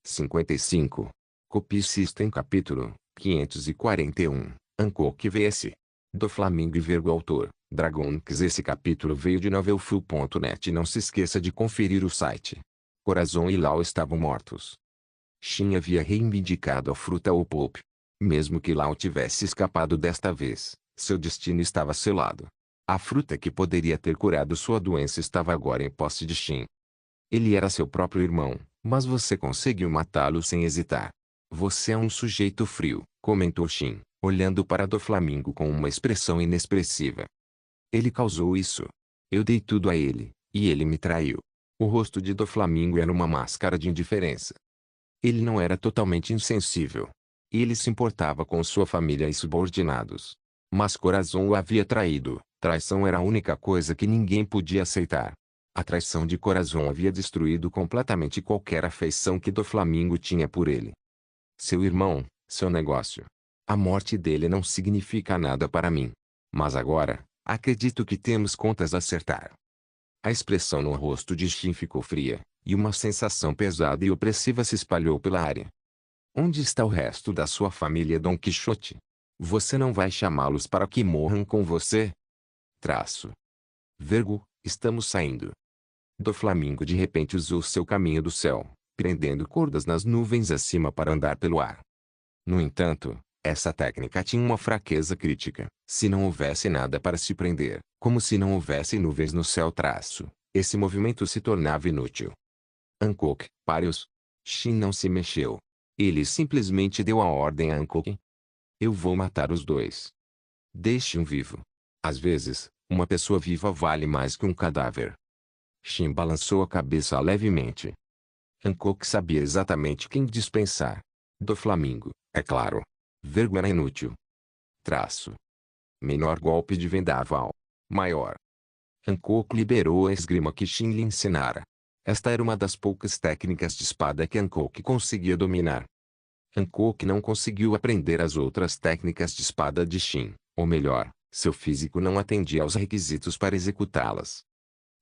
55. Copy System Capítulo 541. Hancock vs. Doflamingo e autor, Dragonix. Esse capítulo veio de novelfull.net. Não se esqueça de conferir o site. Corazon e Lau estavam mortos. Shin havia reivindicado a fruta ou Pope. Mesmo que Lau tivesse escapado desta vez, seu destino estava selado. A fruta que poderia ter curado sua doença estava agora em posse de Shin. Ele era seu próprio irmão, mas você conseguiu matá-lo sem hesitar. Você é um sujeito frio, comentou Shin, olhando para Doflamingo com uma expressão inexpressiva. Ele causou isso. Eu dei tudo a ele, e ele me traiu. O rosto de Doflamingo era uma máscara de indiferença. Ele não era totalmente insensível. Ele se importava com sua família e subordinados. Mas Corazon o havia traído. Traição era a única coisa que ninguém podia aceitar. A traição de Corazon havia destruído completamente qualquer afeição que Doflamingo tinha por ele. Seu irmão, seu negócio. A morte dele não significa nada para mim. Mas agora, acredito que temos contas a acertar. A expressão no rosto de Shin ficou fria, e uma sensação pesada e opressiva se espalhou pela área. Onde está o resto da sua família, Dom Quixote? Você não vai chamá-los para que morram com você? Estamos saindo. Doflamingo de repente usou seu caminho do céu, prendendo cordas nas nuvens acima para andar pelo ar. No entanto, essa técnica tinha uma fraqueza crítica. Se não houvesse nada para se prender, como se não houvesse nuvens no céu, esse movimento se tornava inútil. Hancock, pare-os. Shin não se mexeu. Ele simplesmente deu a ordem a Hancock. Eu vou matar os dois. Deixe-um vivo. Às vezes, uma pessoa viva vale mais que um cadáver. Shin balançou a cabeça levemente. Hancock sabia exatamente quem dispensar. Doflamingo, é claro. Era inútil. Menor golpe de vendaval. Maior. Hancock liberou a esgrima que Shin lhe ensinara. Esta era uma das poucas técnicas de espada que Hancock conseguia dominar. Hancock não conseguiu aprender as outras técnicas de espada de Shin, ou melhor, seu físico não atendia aos requisitos para executá-las.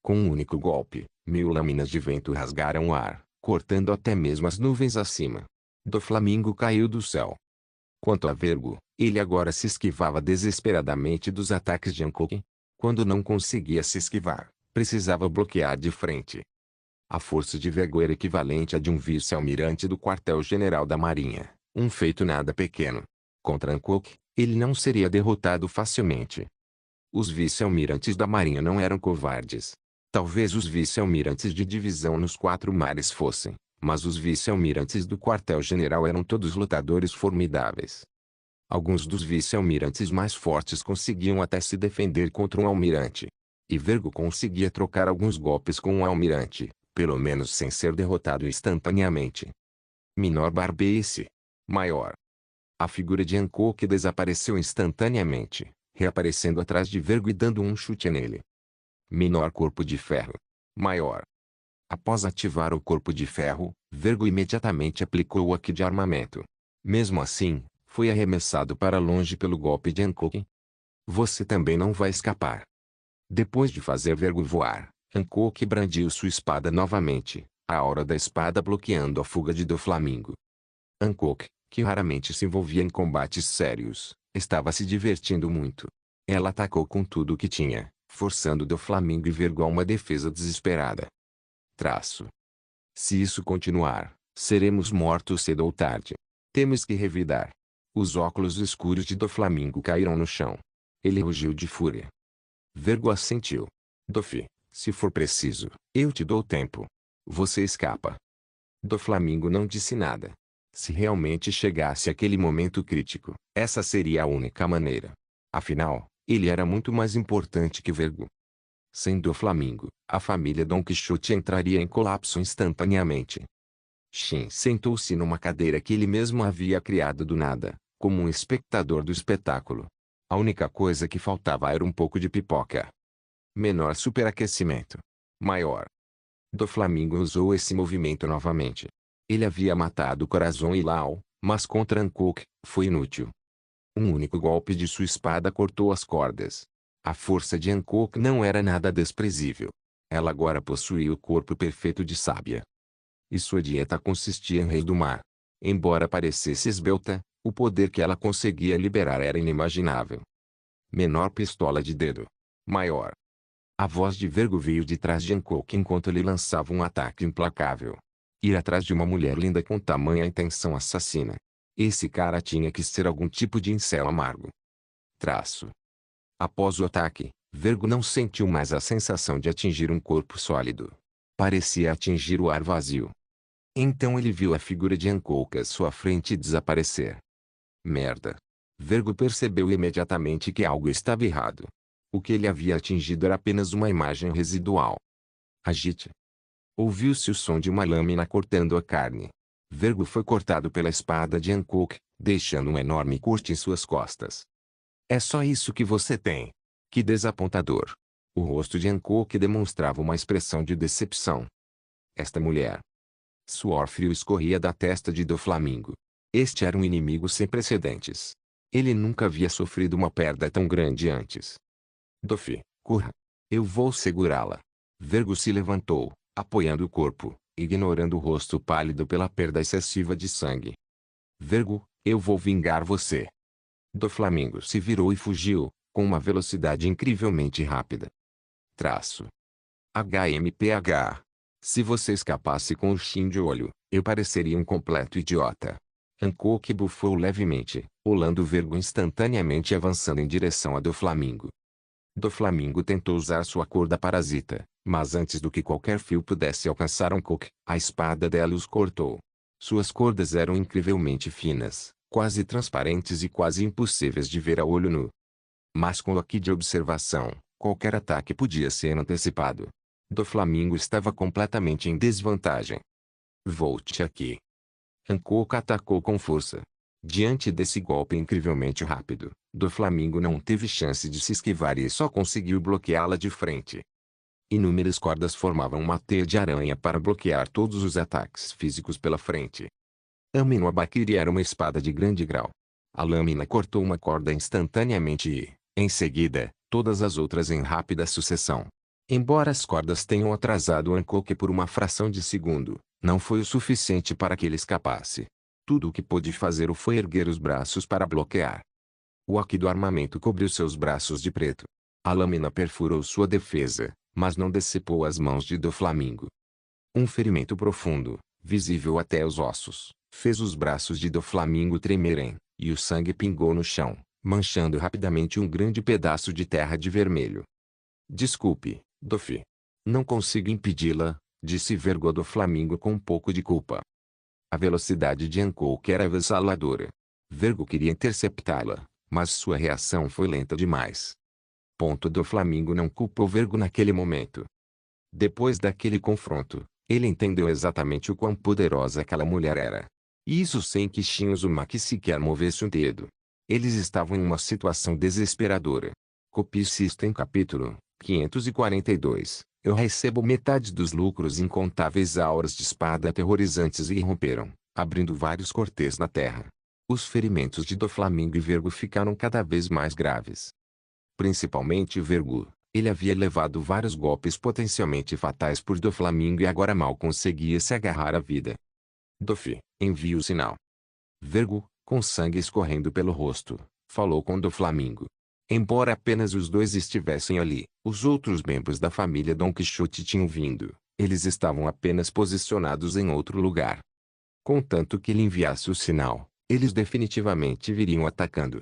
Com um único golpe, 1000 lâminas de vento rasgaram o ar, cortando até mesmo as nuvens acima. Doflamingo caiu do céu. Quanto a ele agora se esquivava desesperadamente dos ataques de Hancock. Quando não conseguia se esquivar, precisava bloquear de frente. A força de era equivalente à de um vice-almirante do quartel-general da Marinha, um feito nada pequeno. Contra Hancock, ele não seria derrotado facilmente. Os vice-almirantes da Marinha não eram covardes. Talvez os vice-almirantes de divisão nos 4 mares fossem, mas os vice-almirantes do quartel-general eram todos lutadores formidáveis. Alguns dos vice-almirantes mais fortes conseguiam até se defender contra um almirante. E conseguia trocar alguns golpes com um almirante, pelo menos sem ser derrotado instantaneamente. Menor barbice. Maior. A figura de Hancock desapareceu instantaneamente, reaparecendo atrás de e dando um chute nele. Menor corpo de ferro. Maior. Após ativar o corpo de ferro, imediatamente aplicou o hack de armamento. Mesmo assim, foi arremessado para longe pelo golpe de Hancock. Você também não vai escapar. Depois de fazer voar, Hancock brandiu sua espada novamente, a aura da espada bloqueando a fuga de Doflamingo. Hancock, que raramente se envolvia em combates sérios, estava se divertindo muito. Ela atacou com tudo o que tinha, forçando Doflamingo a uma defesa desesperada. Se isso continuar, seremos mortos cedo ou tarde. Temos que revidar. Os óculos escuros de Doflamingo caíram no chão. Ele rugiu de fúria. Assentiu. Dofi, se for preciso, eu te dou tempo. Você escapa. Doflamingo não disse nada. Se realmente chegasse aquele momento crítico, essa seria a única maneira. Afinal, ele era muito mais importante que Sem Doflamingo, a família Dom Quixote entraria em colapso instantaneamente. Shin sentou-se numa cadeira que ele mesmo havia criado do nada, como um espectador do espetáculo. A única coisa que faltava era um pouco de pipoca. Menor superaquecimento. Maior. Doflamingo usou esse movimento novamente. Ele havia matado Corazon e Lau, mas contra Hancock, foi inútil. Um único golpe de sua espada cortou as cordas. A força de Hancock não era nada desprezível. Ela agora possuía o corpo perfeito de sábia. e sua dieta consistia em reis do mar. Embora parecesse esbelta, o poder que ela conseguia liberar era inimaginável. Menor pistola de dedo. Maior. A voz de Vergo veio de trás de Hancock enquanto ele lançava um ataque implacável. Ir atrás de uma mulher linda com tamanha intenção assassina. Esse cara tinha que ser algum tipo de incel amargo. Traço. Após o ataque, Vergo não sentiu mais a sensação de atingir um corpo sólido. Parecia atingir o ar vazio. Então ele viu a figura de Hancock à sua frente desaparecer. Merda. Vergo percebeu imediatamente que algo estava errado. O que ele havia atingido era apenas uma imagem residual. Agite. Ouviu-se o som de uma lâmina cortando a carne. Vergo foi cortado pela espada de Hancock, deixando um enorme corte em suas costas. É só isso que você tem. Que desapontador. O rosto de Hancock demonstrava uma expressão de decepção. Esta mulher. Suor frio escorria da testa de Doflamingo. Este era um inimigo sem precedentes. Ele nunca havia sofrido uma perda tão grande antes. Dofi, corra. Eu vou segurá-la. Vergo se levantou, apoiando o corpo, ignorando o rosto pálido pela perda excessiva de sangue. Vergo, eu vou vingar você. Doflamingo se virou e fugiu, com uma velocidade incrivelmente rápida. Traço. HMPH. Se você escapasse com o Shin de olho, eu pareceria um completo idiota. Hancock bufou levemente, olhando Vergo instantaneamente e avançando em direção a Doflamingo. Doflamingo tentou usar sua corda parasita, mas antes do que qualquer fio pudesse alcançar Hancock, a espada dela os cortou. Suas cordas eram incrivelmente finas, quase transparentes e quase impossíveis de ver a olho nu. Mas com o haki de observação, qualquer ataque podia ser antecipado. Doflamingo estava completamente em desvantagem. Volte aqui. Hancock atacou com força. Diante desse golpe incrivelmente rápido, Doflamingo não teve chance de se esquivar e só conseguiu bloqueá-la de frente. Inúmeras cordas formavam uma teia de aranha para bloquear todos os ataques físicos pela frente. Amino Abakiri era uma espada de grande grau. A lâmina cortou uma corda instantaneamente e, em seguida, todas as outras em rápida sucessão. Embora as cordas tenham atrasado Hancock por uma fração de segundo, não foi o suficiente para que ele escapasse. Tudo o que pôde fazer foi erguer os braços para bloquear. O haki do armamento cobriu seus braços de preto. A lâmina perfurou sua defesa, mas não decepou as mãos de Doflamingo. Um ferimento profundo, visível até os ossos, fez os braços de Doflamingo tremerem, e o sangue pingou no chão, manchando rapidamente um grande pedaço de terra de vermelho. Desculpe, Dofi. Não consigo impedi-la, disse Vergo a Doflamingo com um pouco de culpa. A velocidade de Hancock era avassaladora. Vergo queria interceptá-la, mas sua reação foi lenta demais. Doflamingo não culpou Vergo naquele momento. Depois daquele confronto, ele entendeu exatamente o quão poderosa aquela mulher era. E isso sem que Shin Uzumaki sequer movesse um dedo. Eles estavam em uma situação desesperadora. Copie-se isto em capítulo 542. Eu recebo metade dos lucros. Incontáveis auras de espada aterrorizantes irromperam, abrindo vários cortes na terra. Os ferimentos de Doflamingo e Vergo ficaram cada vez mais graves. Principalmente Vergo. Ele havia levado vários golpes potencialmente fatais por Doflamingo e agora mal conseguia se agarrar à vida. Dofi, envie o sinal. Vergo, com sangue escorrendo pelo rosto, falou com Doflamingo. Embora apenas os dois estivessem ali, os outros membros da família Don Quixote tinham vindo. Eles estavam apenas posicionados em outro lugar. Contanto que ele enviasse o sinal, eles definitivamente viriam atacando.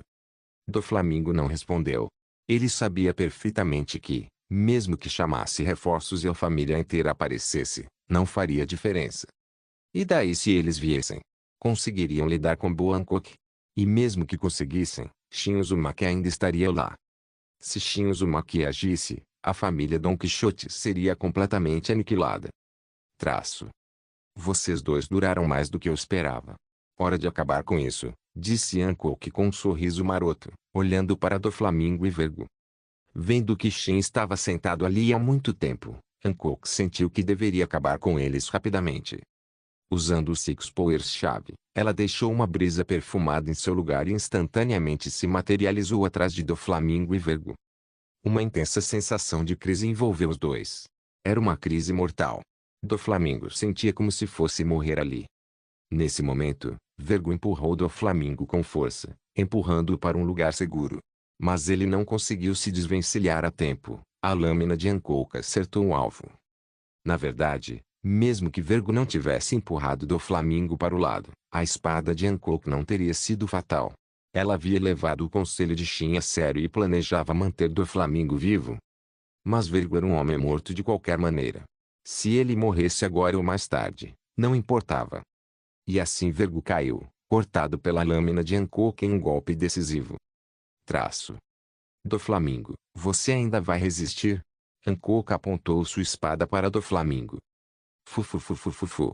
Doflamingo não respondeu. Ele sabia perfeitamente que, mesmo que chamasse reforços e a família inteira aparecesse, não faria diferença. E daí se eles viessem? Conseguiriam lidar com Hancock? E mesmo que conseguissem, Shin Uzumaki ainda estaria lá. Se Shin Uzumaki agisse, a família Don Quixote seria completamente aniquilada. Traço. Vocês dois duraram mais do que eu esperava. Hora de acabar com isso, disse Hancock com um sorriso maroto, olhando para Doflamingo e Vergo. Vendo que Shin estava sentado ali há muito tempo, Hancock sentiu que deveria acabar com eles rapidamente. Usando o Six Powers-chave, ela deixou uma brisa perfumada em seu lugar e instantaneamente se materializou atrás de Doflamingo e Vergo. Uma intensa sensação de crise envolveu os dois. Era uma crise mortal. Doflamingo sentia como se fosse morrer ali. Nesse momento, Vergo empurrou Doflamingo com força, empurrando-o para um lugar seguro. Mas ele não conseguiu se desvencilhar a tempo. A lâmina de Hancock acertou o alvo. Na verdade, mesmo que Vergo não tivesse empurrado Doflamingo para o lado, a espada de Hancock não teria sido fatal. Ela havia levado o conselho de Shin a sério e planejava manter Doflamingo vivo. Mas Vergo era um homem morto de qualquer maneira. Se ele morresse agora ou mais tarde, não importava. E assim Vergo caiu, cortado pela lâmina de Hancock em um golpe decisivo. Traço. Doflamingo, você ainda vai resistir? Hancock apontou sua espada para Doflamingo. Fufufufufufu.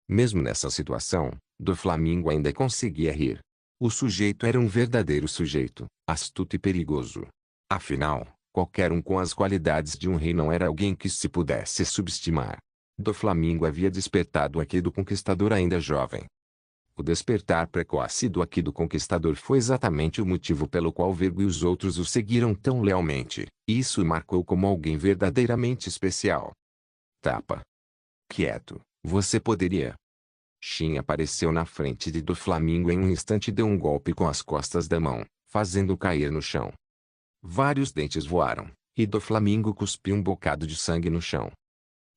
Mesmo nessa situação, Doflamingo ainda conseguia rir. O sujeito era um verdadeiro sujeito, astuto e perigoso. Afinal, qualquer um com as qualidades de um rei não era alguém que se pudesse subestimar. Doflamingo havia despertado aqui do conquistador ainda jovem. O despertar precoce do aqui do conquistador foi exatamente o motivo pelo qual Vergo e os outros o seguiram tão lealmente. Isso o marcou como alguém verdadeiramente especial. Tapa. Quieto, você poderia. Shin apareceu na frente de Doflamingo em um instante e deu um golpe com as costas da mão, fazendo-o cair no chão. Vários dentes voaram, e Doflamingo cuspiu um bocado de sangue no chão.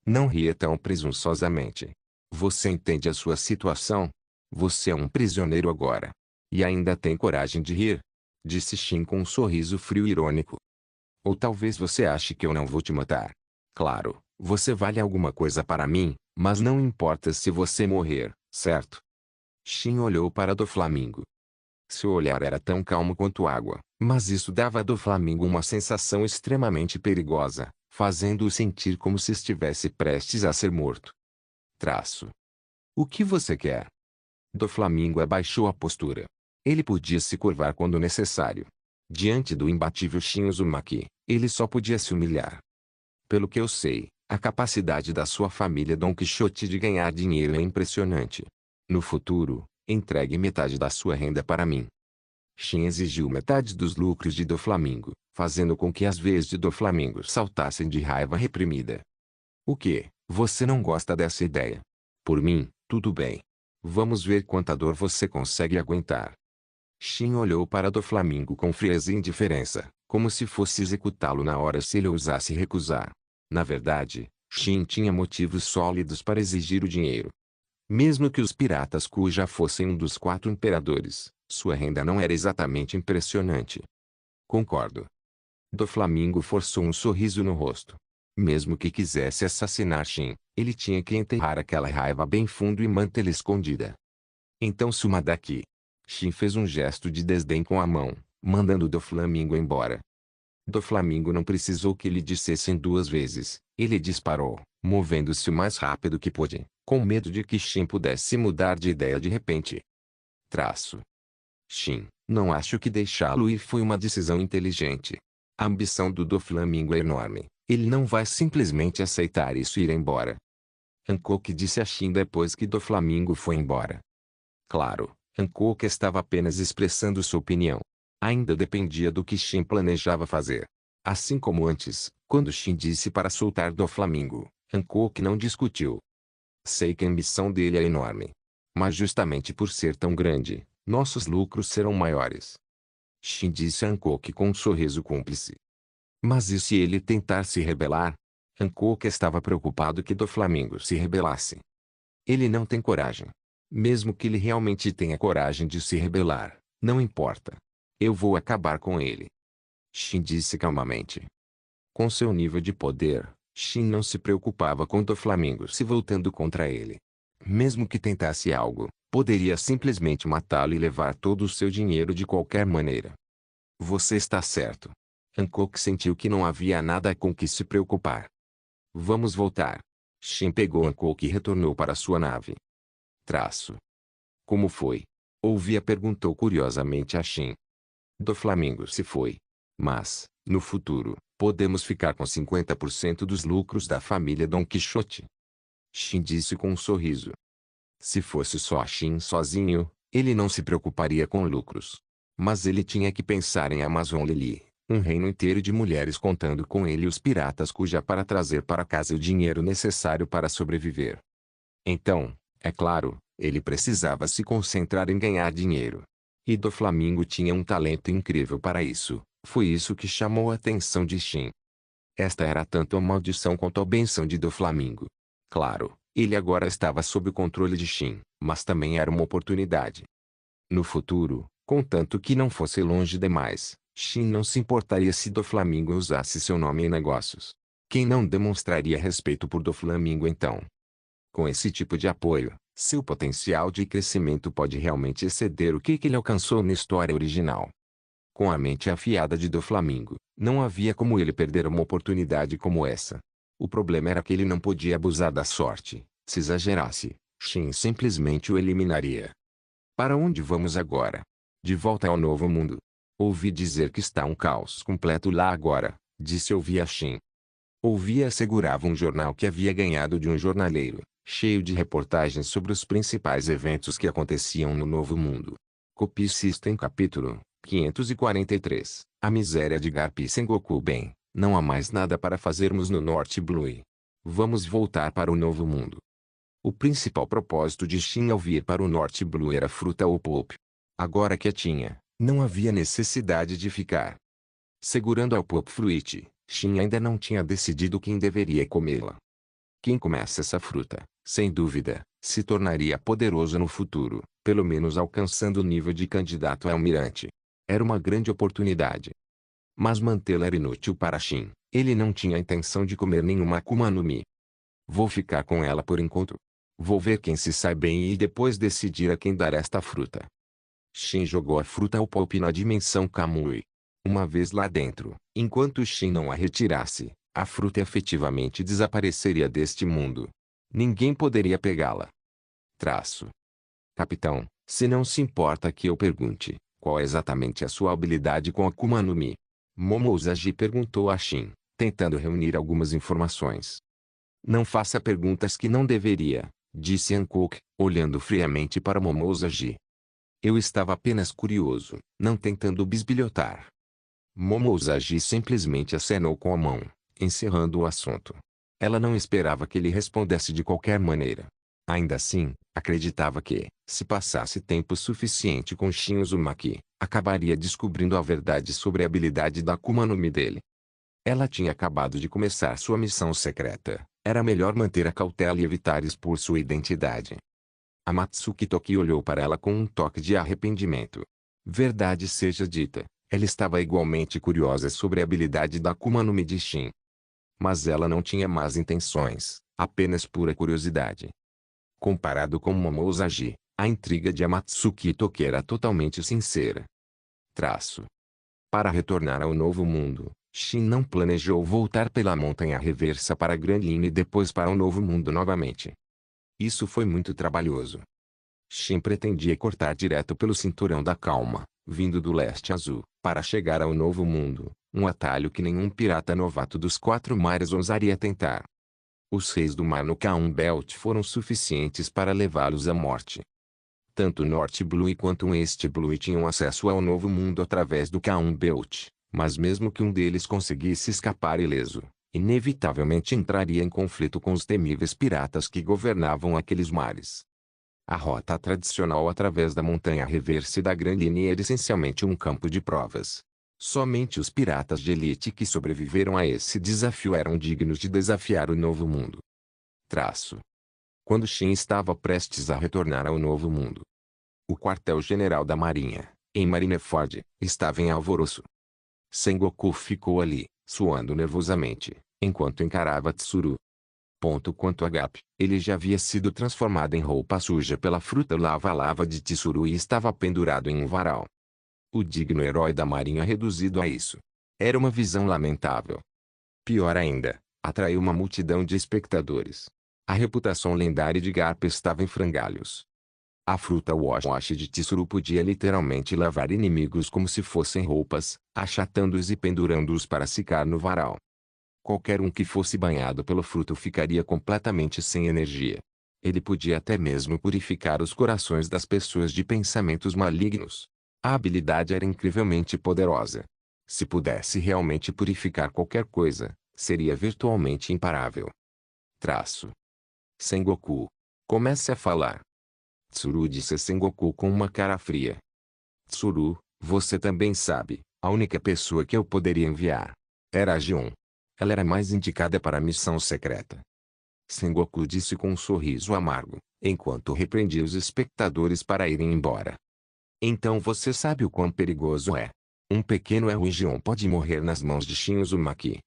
Não ria tão presunçosamente. Você entende a sua situação? Você é um prisioneiro agora. E ainda tem coragem de rir? Disse Shin com um sorriso frio e irônico. Ou talvez você ache que eu não vou te matar. Claro, você vale alguma coisa para mim, mas não importa se você morrer, certo? Shin olhou para Doflamingo. Seu olhar era tão calmo quanto água, mas isso dava a Doflamingo uma sensação extremamente perigosa, fazendo-o sentir como se estivesse prestes a ser morto. Traço. O que você quer? Doflamingo abaixou a postura. Ele podia se curvar quando necessário. Diante do imbatível Shin Uzumaki, ele só podia se humilhar. Pelo que eu sei, a capacidade da sua família Don Quixote de ganhar dinheiro é impressionante. No futuro, entregue metade da sua renda para mim. Shin exigiu metade dos lucros de Doflamingo, fazendo com que as veias de Doflamingo saltassem de raiva reprimida. O que? Você não gosta dessa ideia? Por mim, tudo bem. Vamos ver quanta dor você consegue aguentar. Shin olhou para Doflamingo com frieza e indiferença, como se fosse executá-lo na hora se ele ousasse recusar. Na verdade, Shin tinha motivos sólidos para exigir o dinheiro. Mesmo que os piratas Kuja fossem um dos 4 imperadores, sua renda não era exatamente impressionante. Concordo. Doflamingo forçou um sorriso no rosto. Mesmo que quisesse assassinar Shin, ele tinha que enterrar aquela raiva bem fundo e mantê-la escondida. Então suma daqui. Shin fez um gesto de desdém com a mão, mandando Doflamingo embora. Doflamingo não precisou que lhe dissessem 2 vezes. Ele disparou, movendo-se o mais rápido que pôde, com medo de que Shin pudesse mudar de ideia de repente. Traço. Shin, não acho que deixá-lo ir foi uma decisão inteligente. A ambição do Doflamingo é enorme. Ele não vai simplesmente aceitar isso e ir embora. Hancock disse a Shin depois que Doflamingo foi embora. Claro, Hancock estava apenas expressando sua opinião. Ainda dependia do que Shin planejava fazer. Assim como antes, quando Shin disse para soltar Doflamingo, Hancock não discutiu. Sei que a ambição dele é enorme. Mas justamente por ser tão grande, nossos lucros serão maiores. Shin disse a Hancock com um sorriso cúmplice. Mas e se ele tentar se rebelar? Hancock estava preocupado que Doflamingo se rebelasse. Ele não tem coragem. Mesmo que ele realmente tenha coragem de se rebelar, não importa. Eu vou acabar com ele. Shin disse calmamente. Com seu nível de poder, Shin não se preocupava com Doflamingo se voltando contra ele. Mesmo que tentasse algo, poderia simplesmente matá-lo e levar todo o seu dinheiro de qualquer maneira. Você está certo. Hancock sentiu que não havia nada com que se preocupar. Vamos voltar. Shin pegou Hancock e retornou para sua nave. Traço. Como foi? Ouvia perguntou curiosamente a Shin. Doflamingo se foi. Mas, no futuro, podemos ficar com 50% dos lucros da família Don Quixote. Shin disse com um sorriso. Se fosse só Shin sozinho, ele não se preocuparia com lucros. Mas ele tinha que pensar em Amazon Lily, Um reino inteiro de mulheres contando com ele os piratas cuja para trazer para casa o dinheiro necessário para sobreviver. Então, é claro, ele precisava se concentrar em ganhar dinheiro. E Doflamingo tinha um talento incrível para isso. Foi isso que chamou a atenção de Shin. Esta era tanto a maldição quanto a benção de Doflamingo. Claro, ele agora estava sob o controle de Shin, mas também era uma oportunidade. No futuro, contanto que não fosse longe demais, Shin não se importaria se Doflamingo usasse seu nome em negócios. Quem não demonstraria respeito por Doflamingo então? Com esse tipo de apoio, seu potencial de crescimento pode realmente exceder o que ele alcançou na história original. Com a mente afiada de Doflamingo, não havia como ele perder uma oportunidade como essa. O problema era que ele não podia abusar da sorte. Se exagerasse, Shin simplesmente o eliminaria. Para onde vamos agora? De volta ao novo mundo. Ouvi dizer que está um caos completo lá agora, disse Ouvi a Shin. Ouvi assegurava um jornal que havia ganhado de um jornaleiro, cheio de reportagens sobre os principais eventos que aconteciam no novo mundo. Copy System capítulo 543. A miséria de Garp e Sengoku. Bem, não há mais nada para fazermos no North Blue. Vamos voltar para o novo mundo. O principal propósito de Shin ao vir para o North Blue era fruta ou pulp. Agora que a tinha, não havia necessidade de ficar segurando a pulp fruit. Shin ainda não tinha decidido quem deveria comê-la. Quem comesse essa fruta, sem dúvida, se tornaria poderoso no futuro, pelo menos alcançando o nível de candidato a almirante. Era uma grande oportunidade. Mas mantê-la era inútil para Shin. Ele não tinha intenção de comer nenhuma Akuma no Mi. Vou ficar com ela por enquanto. Vou ver quem se sai bem e depois decidir a quem dar esta fruta. Shin jogou a fruta ao pulp na dimensão Kamui. Uma vez lá dentro, enquanto Shin não a retirasse, a fruta efetivamente desapareceria deste mundo. Ninguém poderia pegá-la. Capitão, se não se importa que eu pergunte, qual é exatamente a sua habilidade com Akuma no Mi? Momo Usagi perguntou a Shin, tentando reunir algumas informações. Não faça perguntas que não deveria, disse Hancock, olhando friamente para Momo Usagi. Eu estava apenas curioso, não tentando bisbilhotar. Momo Usagi simplesmente acenou com a mão, encerrando o assunto. Ela não esperava que ele respondesse de qualquer maneira. Ainda assim, acreditava que, se passasse tempo suficiente com Shin Uzumaki, acabaria descobrindo a verdade sobre a habilidade da Akuma no Mi dele. Ela tinha acabado de começar sua missão secreta. Era melhor manter a cautela e evitar expor sua identidade. A Matsuki Toki olhou para ela com um toque de arrependimento. Verdade seja dita, ela estava igualmente curiosa sobre a habilidade da Akuma no Mi de Shin. Mas ela não tinha más intenções, apenas pura curiosidade. Comparado com Momo Usagi, a intriga de Amatsuki Toki era totalmente sincera. Para retornar ao novo mundo, Shin não planejou voltar pela montanha reversa para Grand Line e depois para o novo mundo novamente. Isso foi muito trabalhoso. Shin pretendia cortar direto pelo cinturão da calma, vindo do leste azul, para chegar ao novo mundo, um atalho que nenhum pirata novato dos 4 mares ousaria tentar. Os reis do mar no Kaum Belt foram suficientes para levá-los à morte. Tanto North Blue quanto West Blue tinham acesso ao novo mundo através do Kaum Belt, mas mesmo que um deles conseguisse escapar ileso, inevitavelmente entraria em conflito com os temíveis piratas que governavam aqueles mares. A rota tradicional através da montanha reversa e da Grand Line era essencialmente um campo de provas. Somente os piratas de elite que sobreviveram a esse desafio eram dignos de desafiar o novo mundo. Quando Shin estava prestes a retornar ao novo mundo, o quartel-general da Marinha, em Marineford, estava em alvoroço. Sengoku ficou ali, suando nervosamente, enquanto encarava Tsuru. Quanto a Gap, ele já havia sido transformado em roupa suja pela fruta lava-lava de Tsuru e estava pendurado em um varal. O digno herói da marinha reduzido a isso. Era uma visão lamentável. Pior ainda, atraiu uma multidão de espectadores. A reputação lendária de Garp estava em frangalhos. A fruta wash de Tsuru podia literalmente lavar inimigos como se fossem roupas, achatando-os e pendurando-os para secar no varal. Qualquer um que fosse banhado pelo fruto ficaria completamente sem energia. Ele podia até mesmo purificar os corações das pessoas de pensamentos malignos. A habilidade era incrivelmente poderosa. Se pudesse realmente purificar qualquer coisa, seria virtualmente imparável. Traço. Sengoku. Comece a falar. Tsuru disse Sengoku com uma cara fria. Tsuru, você também sabe, a única pessoa que eu poderia enviar era a Gion. Ela era mais indicada para a missão secreta. Sengoku disse com um sorriso amargo, enquanto repreendia os espectadores para irem embora. Então você sabe o quão perigoso é. Um pequeno erro e Gion pode morrer nas mãos de Shin Uzumaki.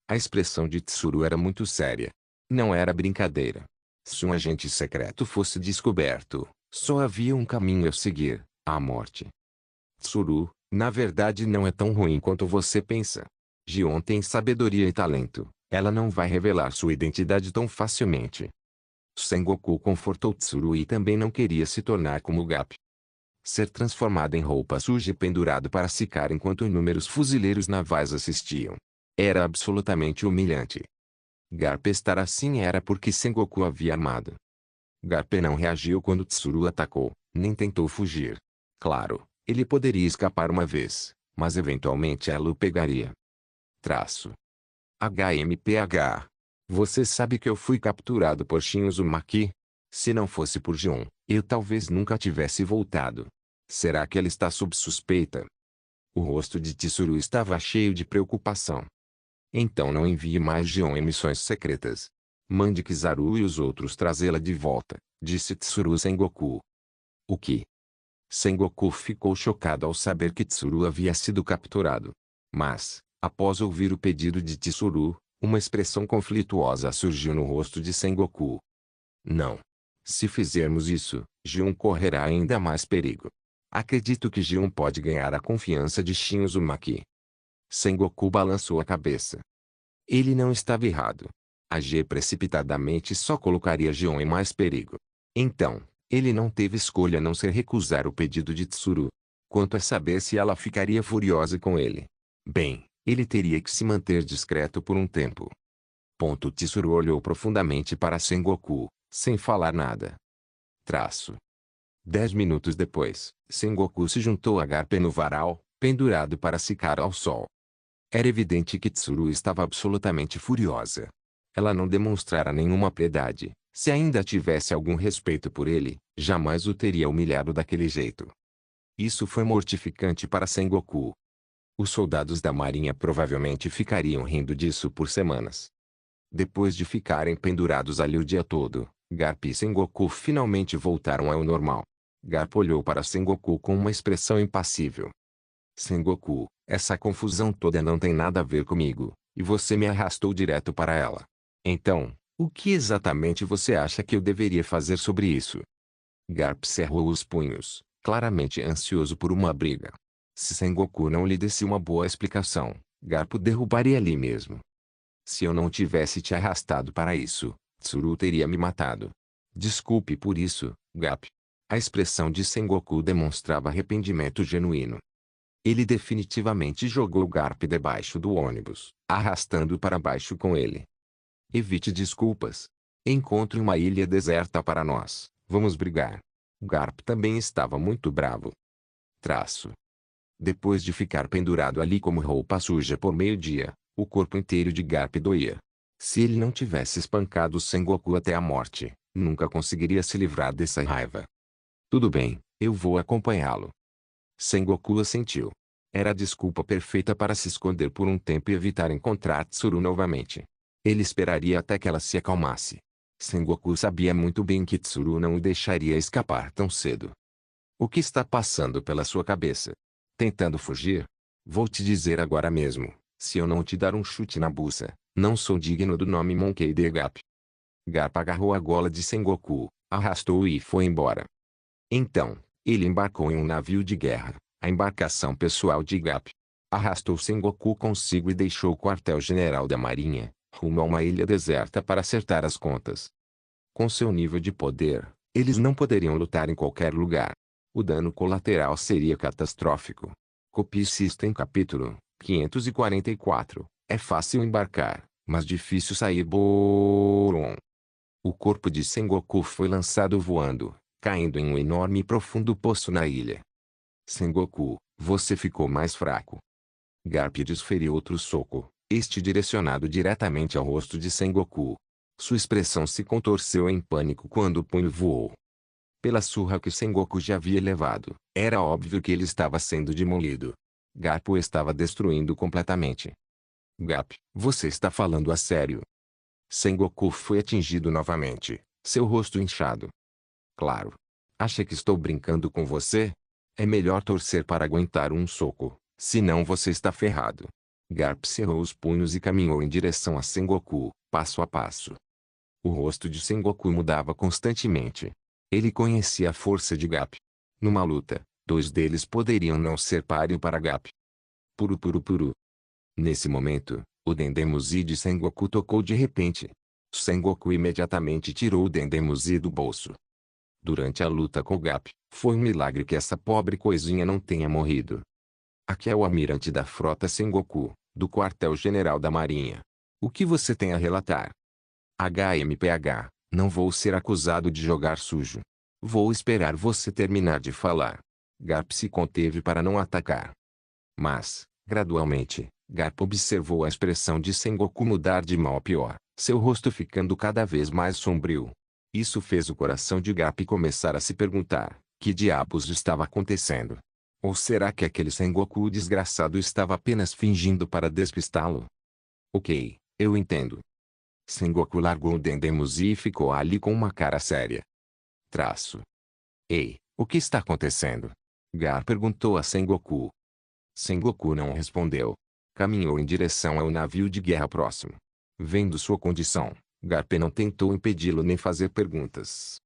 A expressão de Tsuru era muito séria. Não era brincadeira. Se um agente secreto fosse descoberto, só havia um caminho a seguir, a morte. Tsuru, na verdade não é tão ruim quanto você pensa. Gion tem sabedoria e talento. Ela não vai revelar sua identidade tão facilmente. Sengoku confortou Tsuru e também não queria se tornar como Gap. Ser transformado em roupa suja e pendurado para secar enquanto inúmeros fuzileiros navais assistiam. Era absolutamente humilhante. Garp estar assim era porque Sengoku havia amado. Garp não reagiu quando Tsuru atacou, nem tentou fugir. Claro, ele poderia escapar uma vez, mas eventualmente ela o pegaria. Traço. HMPH. Você sabe que eu fui capturado por Shin Uzumaki? Se não fosse por Gion, eu talvez nunca tivesse voltado. Será que ele está sob suspeita? O rosto de Tsuru estava cheio de preocupação. Então não envie mais Gion em missões secretas. Mande Kizaru e os outros trazê-la de volta, disse Tsuru Sengoku. O que? Sengoku ficou chocado ao saber que Tsuru havia sido capturado. Mas, após ouvir o pedido de Tsuru, uma expressão conflituosa surgiu no rosto de Sengoku. Não. Se fizermos isso, Gion correrá ainda mais perigo. Acredito que Gion pode ganhar a confiança de Shin Uzumaki. Sengoku balançou a cabeça. Ele não estava errado. Agir precipitadamente só colocaria Gion em mais perigo. Então, ele não teve escolha a não ser recusar o pedido de Tsuru. Quanto a saber se ela ficaria furiosa com ele. Bem, ele teria que se manter discreto por um tempo. Tsuru olhou profundamente para Sengoku, sem falar nada. Traço. 10 minutos depois, Sengoku se juntou a Garp no varal, pendurado para secar ao sol. Era evidente que Tsuru estava absolutamente furiosa. Ela não demonstrara nenhuma piedade. Se ainda tivesse algum respeito por ele, jamais o teria humilhado daquele jeito. Isso foi mortificante para Sengoku. Os soldados da marinha provavelmente ficariam rindo disso por semanas. Depois de ficarem pendurados ali o dia todo, Garp e Sengoku finalmente voltaram ao normal. Garp olhou para Sengoku com uma expressão impassível. Sengoku, essa confusão toda não tem nada a ver comigo, e você me arrastou direto para ela. Então, o que exatamente você acha que eu deveria fazer sobre isso? Garp cerrou os punhos, claramente ansioso por uma briga. Se Sengoku não lhe desse uma boa explicação, Garp o derrubaria ali mesmo. Se eu não tivesse te arrastado para isso, Tsuru teria me matado. Desculpe por isso, Garp. A expressão de Sengoku demonstrava arrependimento genuíno. Ele definitivamente jogou Garp debaixo do ônibus, arrastando-o para baixo com ele. Evite desculpas. Encontre uma ilha deserta para nós, vamos brigar. Garp também estava muito bravo. Traço. Depois de ficar pendurado ali como roupa suja por meio-dia, o corpo inteiro de Garp doía. Se ele não tivesse espancado Sengoku até a morte, nunca conseguiria se livrar dessa raiva. Tudo bem, eu vou acompanhá-lo. Sengoku assentiu. Era a desculpa perfeita para se esconder por um tempo e evitar encontrar Tsuru novamente. Ele esperaria até que ela se acalmasse. Sengoku sabia muito bem que Tsuru não o deixaria escapar tão cedo. O que está passando pela sua cabeça? Tentando fugir? Vou te dizer agora mesmo, se eu não te dar um chute na buça, não sou digno do nome Monkey D. Garp. Garp agarrou a gola de Sengoku, arrastou-o e foi embora. Então, ele embarcou em um navio de guerra, a embarcação pessoal de Garp. Arrastou Sengoku consigo e deixou o quartel-general da marinha, rumo a uma ilha deserta para acertar as contas. Com seu nível de poder, eles não poderiam lutar em qualquer lugar. O dano colateral seria catastrófico. Copie System capítulo 544. É fácil embarcar, mas difícil sair. Boron. O corpo de Sengoku foi lançado voando, caindo em um enorme e profundo poço na ilha. Sengoku, você ficou mais fraco. Garp desferiu outro soco, este direcionado diretamente ao rosto de Sengoku. Sua expressão se contorceu em pânico quando o punho voou. Pela surra que Sengoku já havia levado, era óbvio que ele estava sendo demolido. Garp o estava destruindo completamente. Garp, você está falando a sério? Sengoku foi atingido novamente, seu rosto inchado. Claro. Acha que estou brincando com você? É melhor torcer para aguentar um soco, senão você está ferrado. Garp cerrou os punhos e caminhou em direção a Sengoku, passo a passo. O rosto de Sengoku mudava constantemente. Ele conhecia a força de Garp. Numa luta, dois deles poderiam não ser páreo para Garp. Puru puru puru. Nesse momento, o Dendemuzi de Sengoku tocou de repente. Sengoku imediatamente tirou o Dendemuzi do bolso. Durante a luta com Garp, foi um milagre que essa pobre coisinha não tenha morrido. Aqui é o almirante da frota Sengoku, do quartel-general da Marinha. O que você tem a relatar? HMPH, não vou ser acusado de jogar sujo. Vou esperar você terminar de falar. Garp se conteve para não atacar. Mas, gradualmente, Garp observou a expressão de Sengoku mudar de mal a pior, seu rosto ficando cada vez mais sombrio. Isso fez o coração de Garp começar a se perguntar, que diabos estava acontecendo? Ou será que aquele Sengoku desgraçado estava apenas fingindo para despistá-lo? Ok, eu entendo. Sengoku largou o Dendemuzi e ficou ali com uma cara séria. Traço. Ei, o que está acontecendo? Garp perguntou a Sengoku. Sengoku não respondeu. Caminhou em direção ao navio de guerra próximo. Vendo sua condição, Garp não tentou impedi-lo nem fazer perguntas.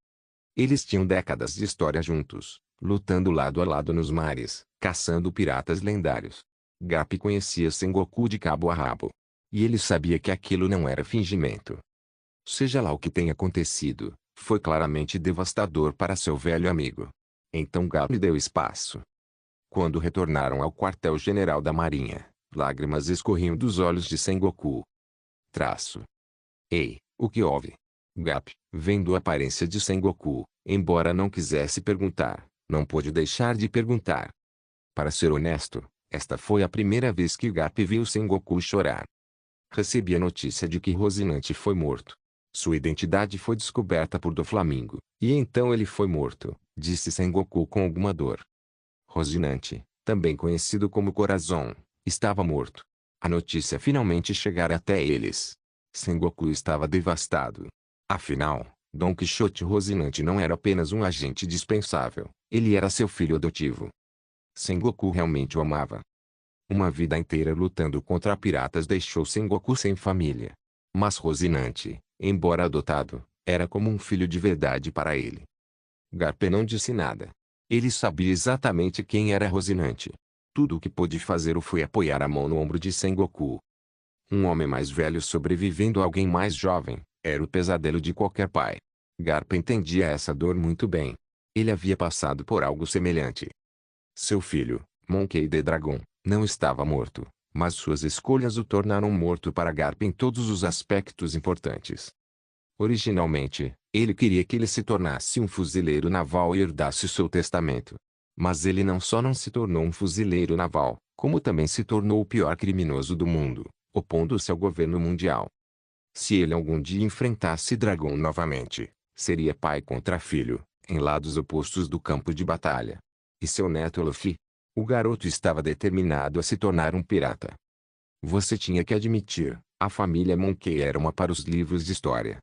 Eles tinham décadas de história juntos, lutando lado a lado nos mares, caçando piratas lendários. Garp conhecia Sengoku de cabo a rabo. E ele sabia que aquilo não era fingimento. Seja lá o que tenha acontecido, foi claramente devastador para seu velho amigo. Então Garp deu espaço. Quando retornaram ao quartel-general da Marinha, lágrimas escorriam dos olhos de Sengoku. Traço. Ei, o que houve? Garp, vendo a aparência de Sengoku, embora não quisesse perguntar, não pôde deixar de perguntar. Para ser honesto, esta foi a primeira vez que Garp viu Sengoku chorar. Recebi a notícia de que Rocinante foi morto. Sua identidade foi descoberta por Doflamingo, e então ele foi morto, disse Sengoku com alguma dor. Rocinante, também conhecido como Corazon, estava morto. A notícia finalmente chegara até eles. Sengoku estava devastado. Afinal, Don Quixote Rocinante não era apenas um agente dispensável, ele era seu filho adotivo. Sengoku realmente o amava. Uma vida inteira lutando contra piratas deixou Sengoku sem família. Mas Rocinante, embora adotado, era como um filho de verdade para ele. Garp não disse nada. Ele sabia exatamente quem era Rocinante. Tudo o que pôde fazer foi apoiar a mão no ombro de Sengoku. Um homem mais velho sobrevivendo a alguém mais jovem, era o pesadelo de qualquer pai. Garp entendia essa dor muito bem. Ele havia passado por algo semelhante. Seu filho, Monkey D. Dragon, não estava morto, mas suas escolhas o tornaram morto para Garp em todos os aspectos importantes. Originalmente, ele queria que ele se tornasse um fuzileiro naval e herdasse seu testamento. Mas ele não só não se tornou um fuzileiro naval, como também se tornou o pior criminoso do mundo, opondo-se ao governo mundial. Se ele algum dia enfrentasse Dragon novamente, seria pai contra filho, em lados opostos do campo de batalha. E seu neto Luffy? O garoto estava determinado a se tornar um pirata. Você tinha que admitir, a família Monkey era uma para os livros de história.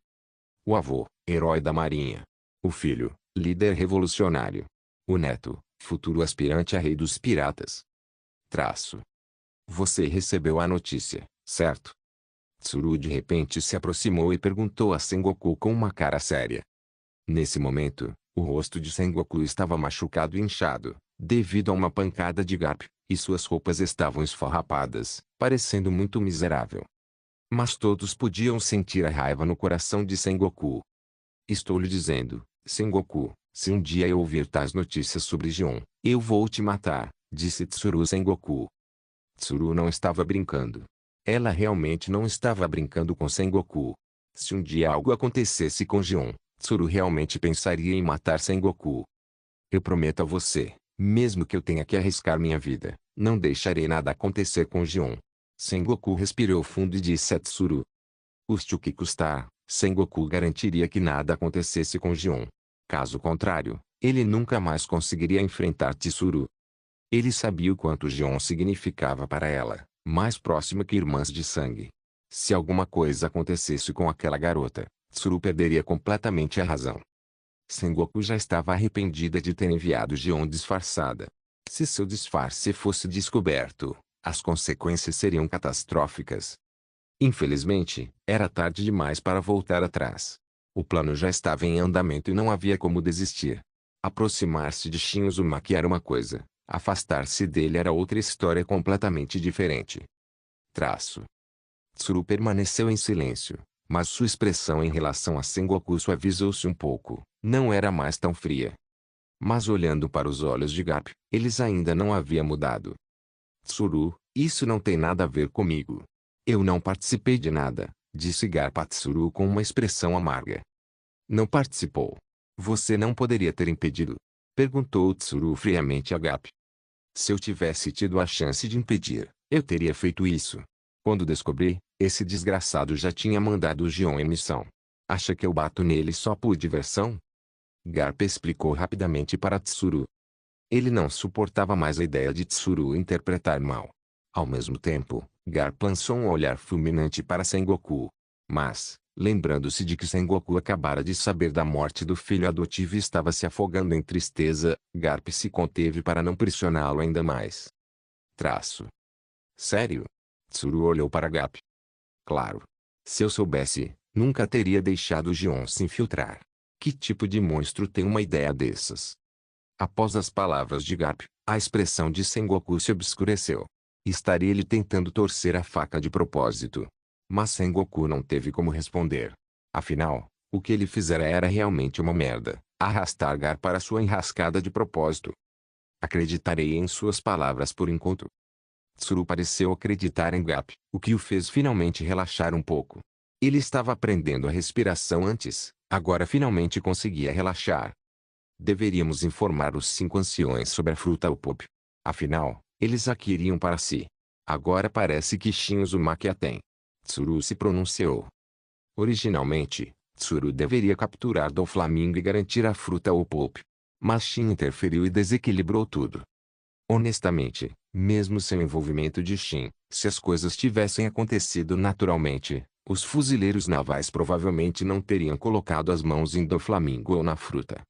O avô, herói da marinha. O filho, líder revolucionário. O neto, futuro aspirante a rei dos piratas. Traço. Você recebeu a notícia, certo? Tsuru de repente se aproximou e perguntou a Sengoku com uma cara séria. Nesse momento, o rosto de Sengoku estava machucado e inchado, devido a uma pancada de Garp, e suas roupas estavam esfarrapadas, parecendo muito miserável. Mas todos podiam sentir a raiva no coração de Sengoku. Estou lhe dizendo, Sengoku, se um dia eu ouvir tais notícias sobre Gion, eu vou te matar, disse Tsuru Sengoku. Tsuru não estava brincando. Ela realmente não estava brincando com Sengoku. Se um dia algo acontecesse com Gion, Tsuru realmente pensaria em matar Sengoku. Eu prometo a você, Mesmo que eu tenha que arriscar minha vida, não deixarei nada acontecer com Gion. Sengoku respirou fundo e disse a Tsuru. Custe o que custar, Sengoku garantiria que nada acontecesse com Gion. Caso contrário, ele nunca mais conseguiria enfrentar Tsuru. Ele sabia o quanto Gion significava para ela, mais próxima que irmãs de sangue. Se alguma coisa acontecesse com aquela garota, Tsuru perderia completamente a razão. Sengoku já estava arrependida de ter enviado Gion disfarçada. Se seu disfarce fosse descoberto, as consequências seriam catastróficas. Infelizmente, era tarde demais para voltar atrás. O plano já estava em andamento e não havia como desistir. Aproximar-se de Shin Uzumaki era uma coisa, afastar-se dele era outra história completamente diferente. Tsuru permaneceu em silêncio, mas sua expressão em relação a Sengoku suavizou-se um pouco, não era mais tão fria. Mas olhando para os olhos de Garp, eles ainda não haviam mudado. Tsuru, isso não tem nada a ver comigo. Eu não participei de nada, disse Garp a Tsuru com uma expressão amarga. Não participou? Você não poderia ter impedido? Perguntou Tsuru friamente a Garp. Se eu tivesse tido a chance de impedir, eu teria feito isso. Quando descobri, esse desgraçado já tinha mandado o Gion em missão. Acha que eu bato nele só por diversão? Garp explicou rapidamente para Tsuru. Ele não suportava mais a ideia de Tsuru interpretar mal. Ao mesmo tempo, Garp lançou um olhar fulminante para Sengoku. Mas, lembrando-se de que Sengoku acabara de saber da morte do filho adotivo e estava se afogando em tristeza, Garp se conteve para não pressioná-lo ainda mais. Sério? Tsuru olhou para Garp. Claro. Se eu soubesse, nunca teria deixado Gion se infiltrar. Que tipo de monstro tem uma ideia dessas? Após as palavras de Garp, a expressão de Sengoku se obscureceu. Estaria ele tentando torcer a faca de propósito? Mas Sengoku não teve como responder. Afinal, o que ele fizera era realmente uma merda, arrastar Garp para sua enrascada de propósito. Acreditarei em suas palavras por enquanto. Tsuru pareceu acreditar em Garp, o que o fez finalmente relaxar um pouco. Ele estava aprendendo a respiração antes, agora finalmente conseguia relaxar. Deveríamos informar os 5 anciões sobre a fruta Upop. Afinal, eles a queriam para si. Agora parece que Shin Uzumaki a tem. Tsuru se pronunciou. Originalmente, Tsuru deveria capturar Doflamingo e garantir a fruta Upop. Mas Shin interferiu e desequilibrou tudo. Honestamente, mesmo sem o envolvimento de Shin, se as coisas tivessem acontecido naturalmente, os fuzileiros navais provavelmente não teriam colocado as mãos em Doflamingo ou na fruta.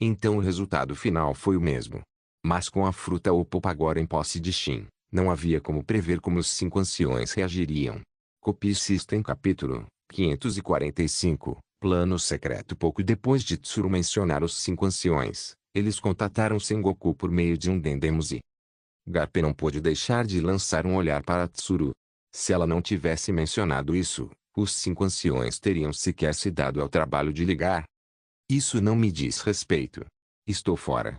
Então o resultado final foi o mesmo. Mas com a fruta Upop agora em posse de Shin, não havia como prever como os 5 anciões reagiriam. Copie System capítulo 545, Plano Secreto. Pouco depois de Tsuru mencionar os 5 anciões, eles contataram Sengoku por meio de um Dendemusi. Garp não pôde deixar de lançar um olhar para Tsuru. Se ela não tivesse mencionado isso, os 5 anciões teriam sequer se dado ao trabalho de ligar. Isso não me diz respeito. Estou fora.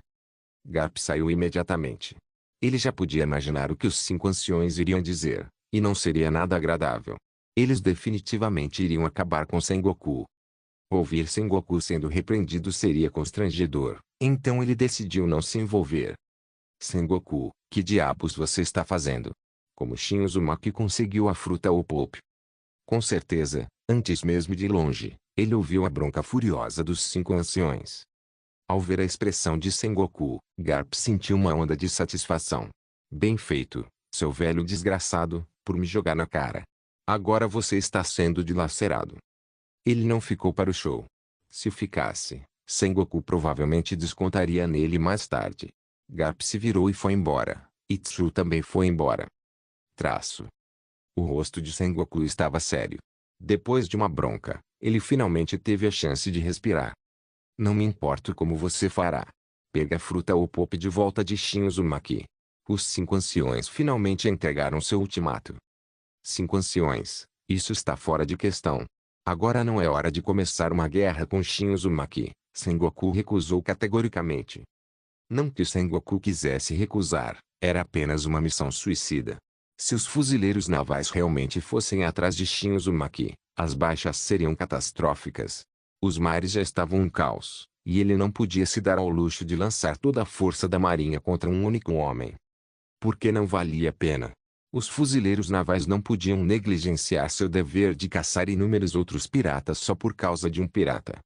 Garp saiu imediatamente. Ele já podia imaginar o que os 5 anciões iriam dizer, e não seria nada agradável. Eles definitivamente iriam acabar com Sengoku. Ouvir Sengoku sendo repreendido seria constrangedor, então ele decidiu não se envolver. Sengoku, que diabos você está fazendo? Como Shin Uzumaki conseguiu a fruta Upop? Com certeza, antes mesmo de longe, ele ouviu a bronca furiosa dos 5 anciões. Ao ver a expressão de Sengoku, Garp sentiu uma onda de satisfação. Bem feito, seu velho desgraçado, por me jogar na cara. Agora você está sendo dilacerado. Ele não ficou para o show. Se ficasse, Sengoku provavelmente descontaria nele mais tarde. Garp se virou e foi embora. Tsuru também foi embora. O rosto de Sengoku estava sério. Depois de uma bronca, ele finalmente teve a chance de respirar. Não me importo como você fará. Pega a fruta Upop de volta de Shin Uzumaki. Os 5 anciões finalmente entregaram seu ultimato. 5 anciões, isso está fora de questão. Agora não é hora de começar uma guerra com Shin Uzumaki, Sengoku recusou categoricamente. Não que Sengoku quisesse recusar, era apenas uma missão suicida. Se os fuzileiros navais realmente fossem atrás de Shin Uzumaki, as baixas seriam catastróficas. Os mares já estavam um caos, E ele não podia se dar ao luxo de lançar toda a força da marinha contra um único homem. Porque não valia a pena. Os fuzileiros navais não podiam negligenciar seu dever de caçar inúmeros outros piratas só por causa de um pirata.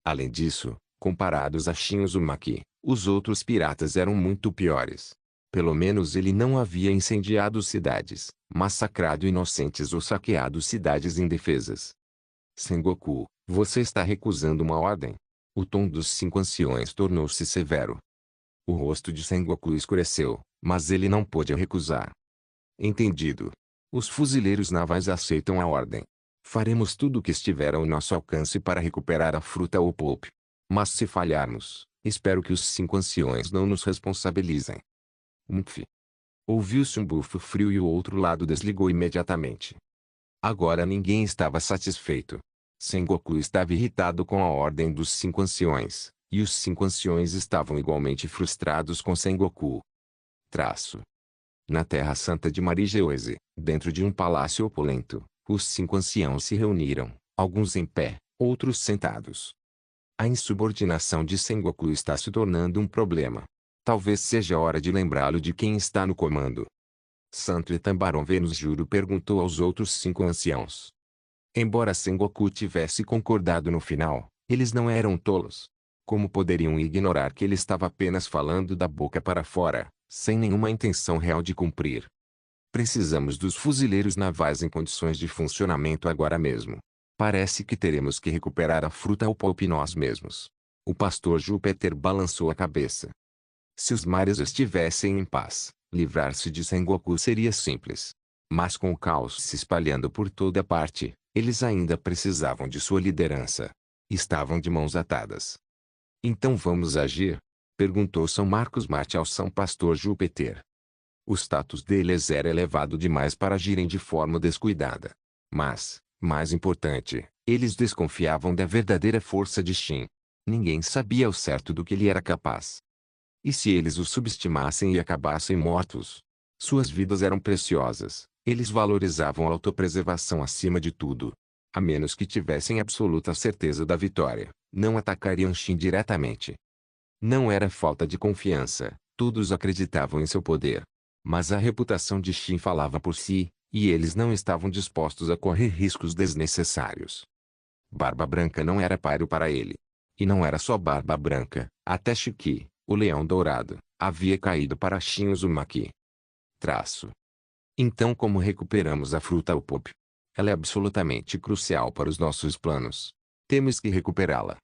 Além disso, comparados a Shin Uzumaki, os outros piratas eram muito piores. Pelo menos ele não havia incendiado cidades, massacrado inocentes ou saqueado cidades indefesas. Sengoku, você está recusando uma ordem? O tom dos 5 anciões tornou-se severo. O rosto de Sengoku escureceu, mas ele não pôde recusar. Entendido. Os fuzileiros navais aceitam a ordem. Faremos tudo o que estiver ao nosso alcance para recuperar a fruta ou pulp. Mas se falharmos, espero que os 5 anciões não nos responsabilizem. Umph. Ouviu-se um bufo frio e o outro lado desligou imediatamente. Agora ninguém estava satisfeito. Sengoku estava irritado com a ordem dos 5 anciões, e os 5 anciões estavam igualmente frustrados com Sengoku. Na Terra Santa de Marigeoise, dentro de um palácio opulento, os 5 anciãos se reuniram, alguns em pé, outros sentados. A insubordinação de Sengoku está se tornando um problema. Talvez seja hora de lembrá-lo de quem está no comando. Santo Itambaron Venus Juro perguntou aos outros 5 anciãos. Embora Sengoku tivesse concordado no final, eles não eram tolos. Como poderiam ignorar que ele estava apenas falando da boca para fora, sem nenhuma intenção real de cumprir? Precisamos dos fuzileiros navais em condições de funcionamento agora mesmo. Parece que teremos que recuperar a fruta ou pulp nós mesmos. O pastor Júpiter balançou a cabeça. Se os mares estivessem em paz, livrar-se de Sengoku seria simples. Mas com o caos se espalhando por toda parte, eles ainda precisavam de sua liderança. Estavam de mãos atadas. Então vamos agir? Perguntou São Marcos Marte ao São Pastor Júpiter. O status deles era elevado demais para agirem de forma descuidada. Mas, mais importante, eles desconfiavam da verdadeira força de Shin. Ninguém sabia ao certo do que ele era capaz. E se eles o subestimassem e acabassem mortos? Suas vidas eram preciosas, eles valorizavam a autopreservação acima de tudo. A menos que tivessem absoluta certeza da vitória, não atacariam Shin diretamente. Não era falta de confiança, todos acreditavam em seu poder. Mas a reputação de Shin falava por si, e eles não estavam dispostos a correr riscos desnecessários. Barba Branca não era páreo para ele. E não era só Barba Branca, até Shiki, o leão dourado, havia caído para Shin Uzumaki. Então como recuperamos a fruta ou pulp? Ela é absolutamente crucial para os nossos planos. Temos que recuperá-la.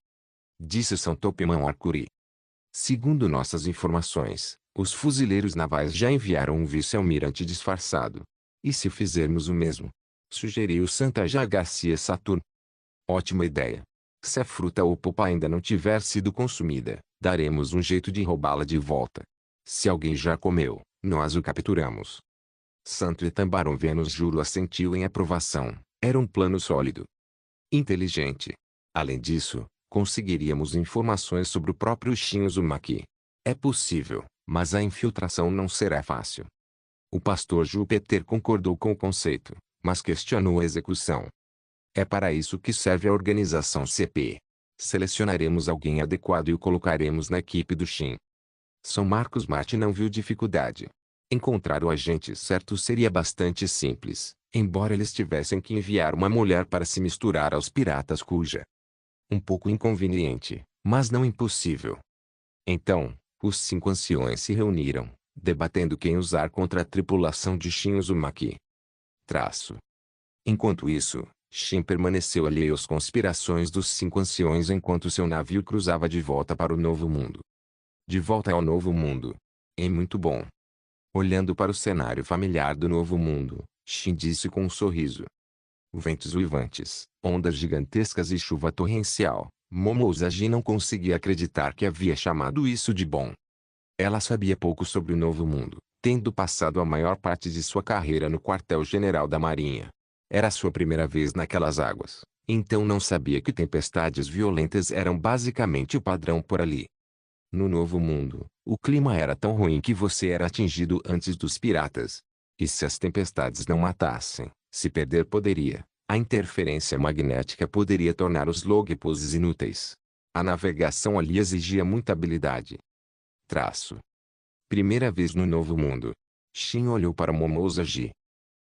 Disse São Topimão Arcuri. Segundo nossas informações, os fuzileiros navais já enviaram um vice-almirante disfarçado. E se fizermos o mesmo? Sugeriu Santa Já Garcia Saturno. Ótima ideia. Se a fruta ou polpa ainda não tiver sido consumida, daremos um jeito de roubá-la de volta. Se alguém já comeu, nós o capturamos. Santo Itambaron Vênus Juro assentiu em aprovação. Era um plano sólido. Inteligente. Além disso, conseguiríamos informações sobre o próprio Shin Uzumaki. É possível, mas a infiltração não será fácil. O pastor Júpiter concordou com o conceito, mas questionou a execução. É para isso que serve a organização CP. Selecionaremos alguém adequado e o colocaremos na equipe do Shin. São Marcos Marte não viu dificuldade. Encontrar o agente certo seria bastante simples, embora eles tivessem que enviar uma mulher para se misturar aos piratas cuja. Um pouco inconveniente, mas não impossível. Então, os 5 anciões se reuniram, debatendo quem usar contra a tripulação de Shin Uzumaki. Enquanto isso, Shin permaneceu alheio às conspirações dos 5 anciões enquanto seu navio cruzava de volta para o Novo Mundo. De volta ao Novo Mundo. É muito bom. Olhando para o cenário familiar do Novo Mundo, Shin disse com um sorriso. Ventos uivantes, ondas gigantescas e chuva torrencial. Momo Usagi não conseguia acreditar que havia chamado isso de bom. Ela sabia pouco sobre o Novo Mundo, tendo passado a maior parte de sua carreira no quartel-general da Marinha. Era sua primeira vez naquelas águas, então não sabia que tempestades violentas eram basicamente o padrão por ali. No Novo Mundo, o clima era tão ruim que você era atingido antes dos piratas. E se as tempestades não matassem, se perder poderia, a interferência magnética poderia tornar os logposes inúteis. A navegação ali exigia muita habilidade. Primeira vez no Novo Mundo. Shin olhou para Momousagi.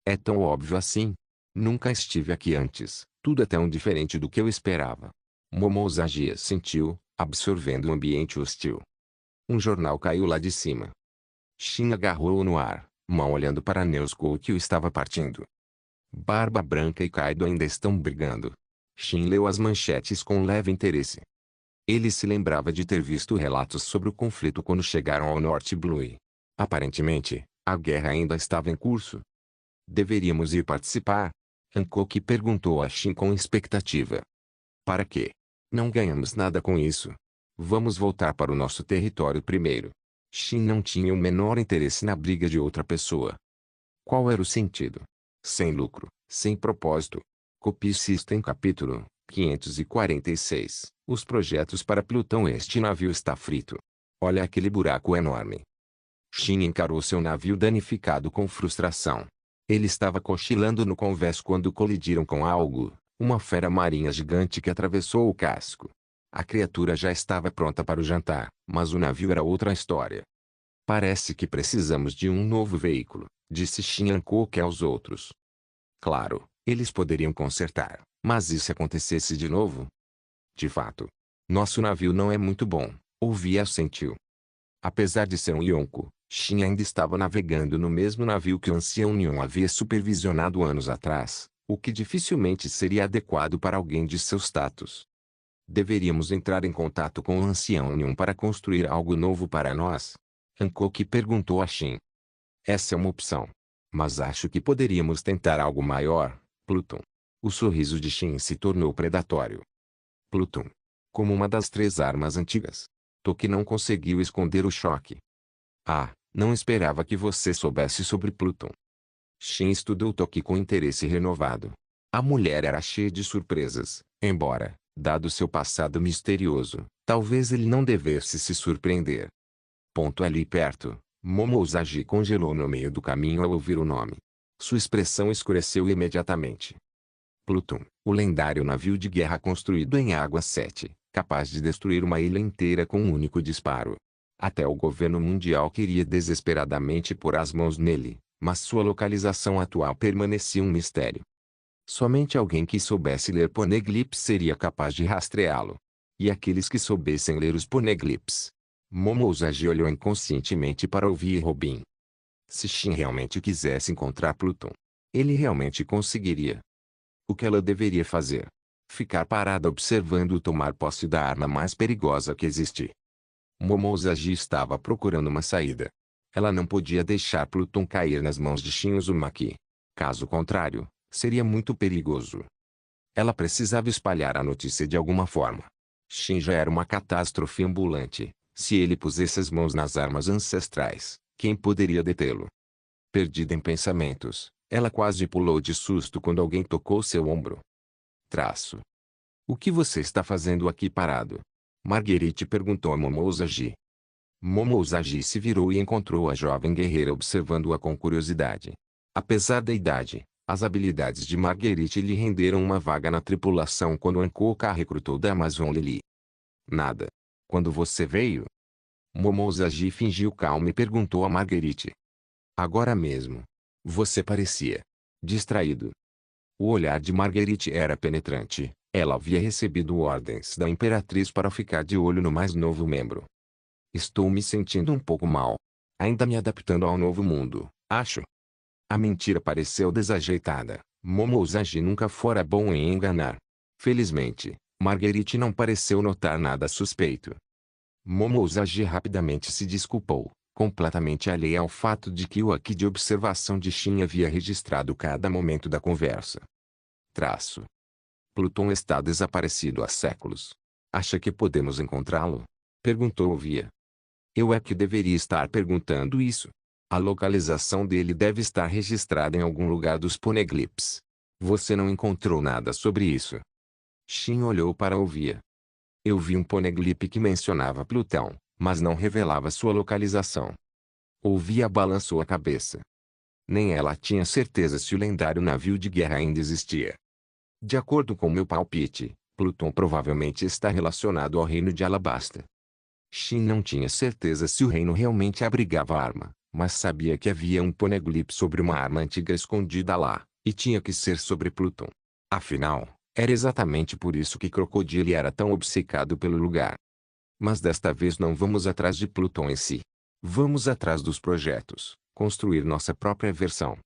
É tão óbvio assim? Nunca estive aqui antes. Tudo é tão diferente do que eu esperava. Momousagi assentiu, absorvendo o ambiente hostil. Um jornal caiu lá de cima. Shin agarrou-o no ar, mal olhando para Nezuko que o estava partindo. Barba Branca e Kaido ainda estão brigando. Shin leu as manchetes com leve interesse. Ele se lembrava de ter visto relatos sobre o conflito quando chegaram ao Norte Blue. Aparentemente, a guerra ainda estava em curso. Deveríamos ir participar? Hancock perguntou a Shin com expectativa. Para quê? Não ganhamos nada com isso. Vamos voltar para o nosso território primeiro. Shin não tinha o menor interesse na briga de outra pessoa. Qual era o sentido? Sem lucro, sem propósito. Copy System capítulo 546. Os projetos para Plutão. Este navio está frito. Olha aquele buraco enorme. Shin encarou seu navio danificado com frustração. Ele estava cochilando no convés quando colidiram com algo, uma fera marinha gigante que atravessou o casco. A criatura já estava pronta para o jantar, mas o navio era outra história. Parece que precisamos de um novo veículo, disse Shin Hancock aos outros. Claro, eles poderiam consertar, mas e se acontecesse de novo? De fato, nosso navio não é muito bom, Ovi assentiu. Apesar de ser um Yonko, Shin ainda estava navegando no mesmo navio que o ancião Nyon havia supervisionado anos atrás, o que dificilmente seria adequado para alguém de seu status. Deveríamos entrar em contato com o ancião Nyon para construir algo novo para nós? Hancock perguntou a Shin. Essa é uma opção. Mas acho que poderíamos tentar algo maior, Pluton. O sorriso de Shin se tornou predatório. Pluton. Como uma das 3 armas antigas. Toki não conseguiu esconder o choque. Ah, não esperava que você soubesse sobre Pluton. Shin estudou Toki com interesse renovado. A mulher era cheia de surpresas, embora, dado seu passado misterioso, talvez ele não devesse se surpreender. Ponto ali perto, Momousagi congelou no meio do caminho ao ouvir o nome. Sua expressão escureceu imediatamente. Pluton, o lendário navio de guerra construído em Água 7, capaz de destruir uma ilha inteira com um único disparo. Até o governo mundial queria desesperadamente pôr as mãos nele, mas sua localização atual permanecia um mistério. Somente alguém que soubesse ler poneglyphs seria capaz de rastreá-lo. E aqueles que soubessem ler os poneglyphs. Momousagi olhou inconscientemente para Ovi e Robin. Se Shin realmente quisesse encontrar Pluton, ele realmente conseguiria. O que ela deveria fazer? Ficar parada observando-o tomar posse da arma mais perigosa que existe. Momousagi estava procurando uma saída. Ela não podia deixar Pluton cair nas mãos de Shin Uzumaki. Caso contrário, seria muito perigoso. Ela precisava espalhar a notícia de alguma forma. Shin já era uma catástrofe ambulante. Se ele pusesse as mãos nas armas ancestrais, quem poderia detê-lo? Perdida em pensamentos, ela quase pulou de susto quando alguém tocou seu ombro. O que você está fazendo aqui parado? Marguerite perguntou a Momousagi. Momousagi se virou e encontrou a jovem guerreira observando-a com curiosidade. Apesar da idade, as habilidades de Marguerite lhe renderam uma vaga na tripulação quando Hancock a recrutou da Amazon Lily. Nada. Quando você veio? Momousagi fingiu calma e perguntou a Marguerite. Agora mesmo. Você parecia distraído. O olhar de Marguerite era penetrante. Ela havia recebido ordens da Imperatriz para ficar de olho no mais novo membro. Estou me sentindo um pouco mal. Ainda me adaptando ao novo mundo, acho. A mentira pareceu desajeitada. Momousagi nunca fora bom em enganar. Felizmente, Marguerite não pareceu notar nada suspeito. Momousagi rapidamente se desculpou, completamente alheia ao fato de que o haki de observação de Shin havia registrado cada momento da conversa. Pluton está desaparecido há séculos. Acha que podemos encontrá-lo? Perguntou Via. Eu é que deveria estar perguntando isso. A localização dele deve estar registrada em algum lugar dos poneglyphs. Você não encontrou nada sobre isso. Shin olhou para Via. Eu vi um poneglyph que mencionava Plutão, mas não revelava sua localização. Via balançou a cabeça. Nem ela tinha certeza se o lendário navio de guerra ainda existia. De acordo com meu palpite, Pluton provavelmente está relacionado ao reino de Alabasta. Shin não tinha certeza se o reino realmente abrigava a arma, mas sabia que havia um poneglyph sobre uma arma antiga escondida lá, e tinha que ser sobre Pluton. Afinal, era exatamente por isso que Crocodile era tão obcecado pelo lugar. Mas desta vez não vamos atrás de Pluton em si. Vamos atrás dos projetos, construir nossa própria versão.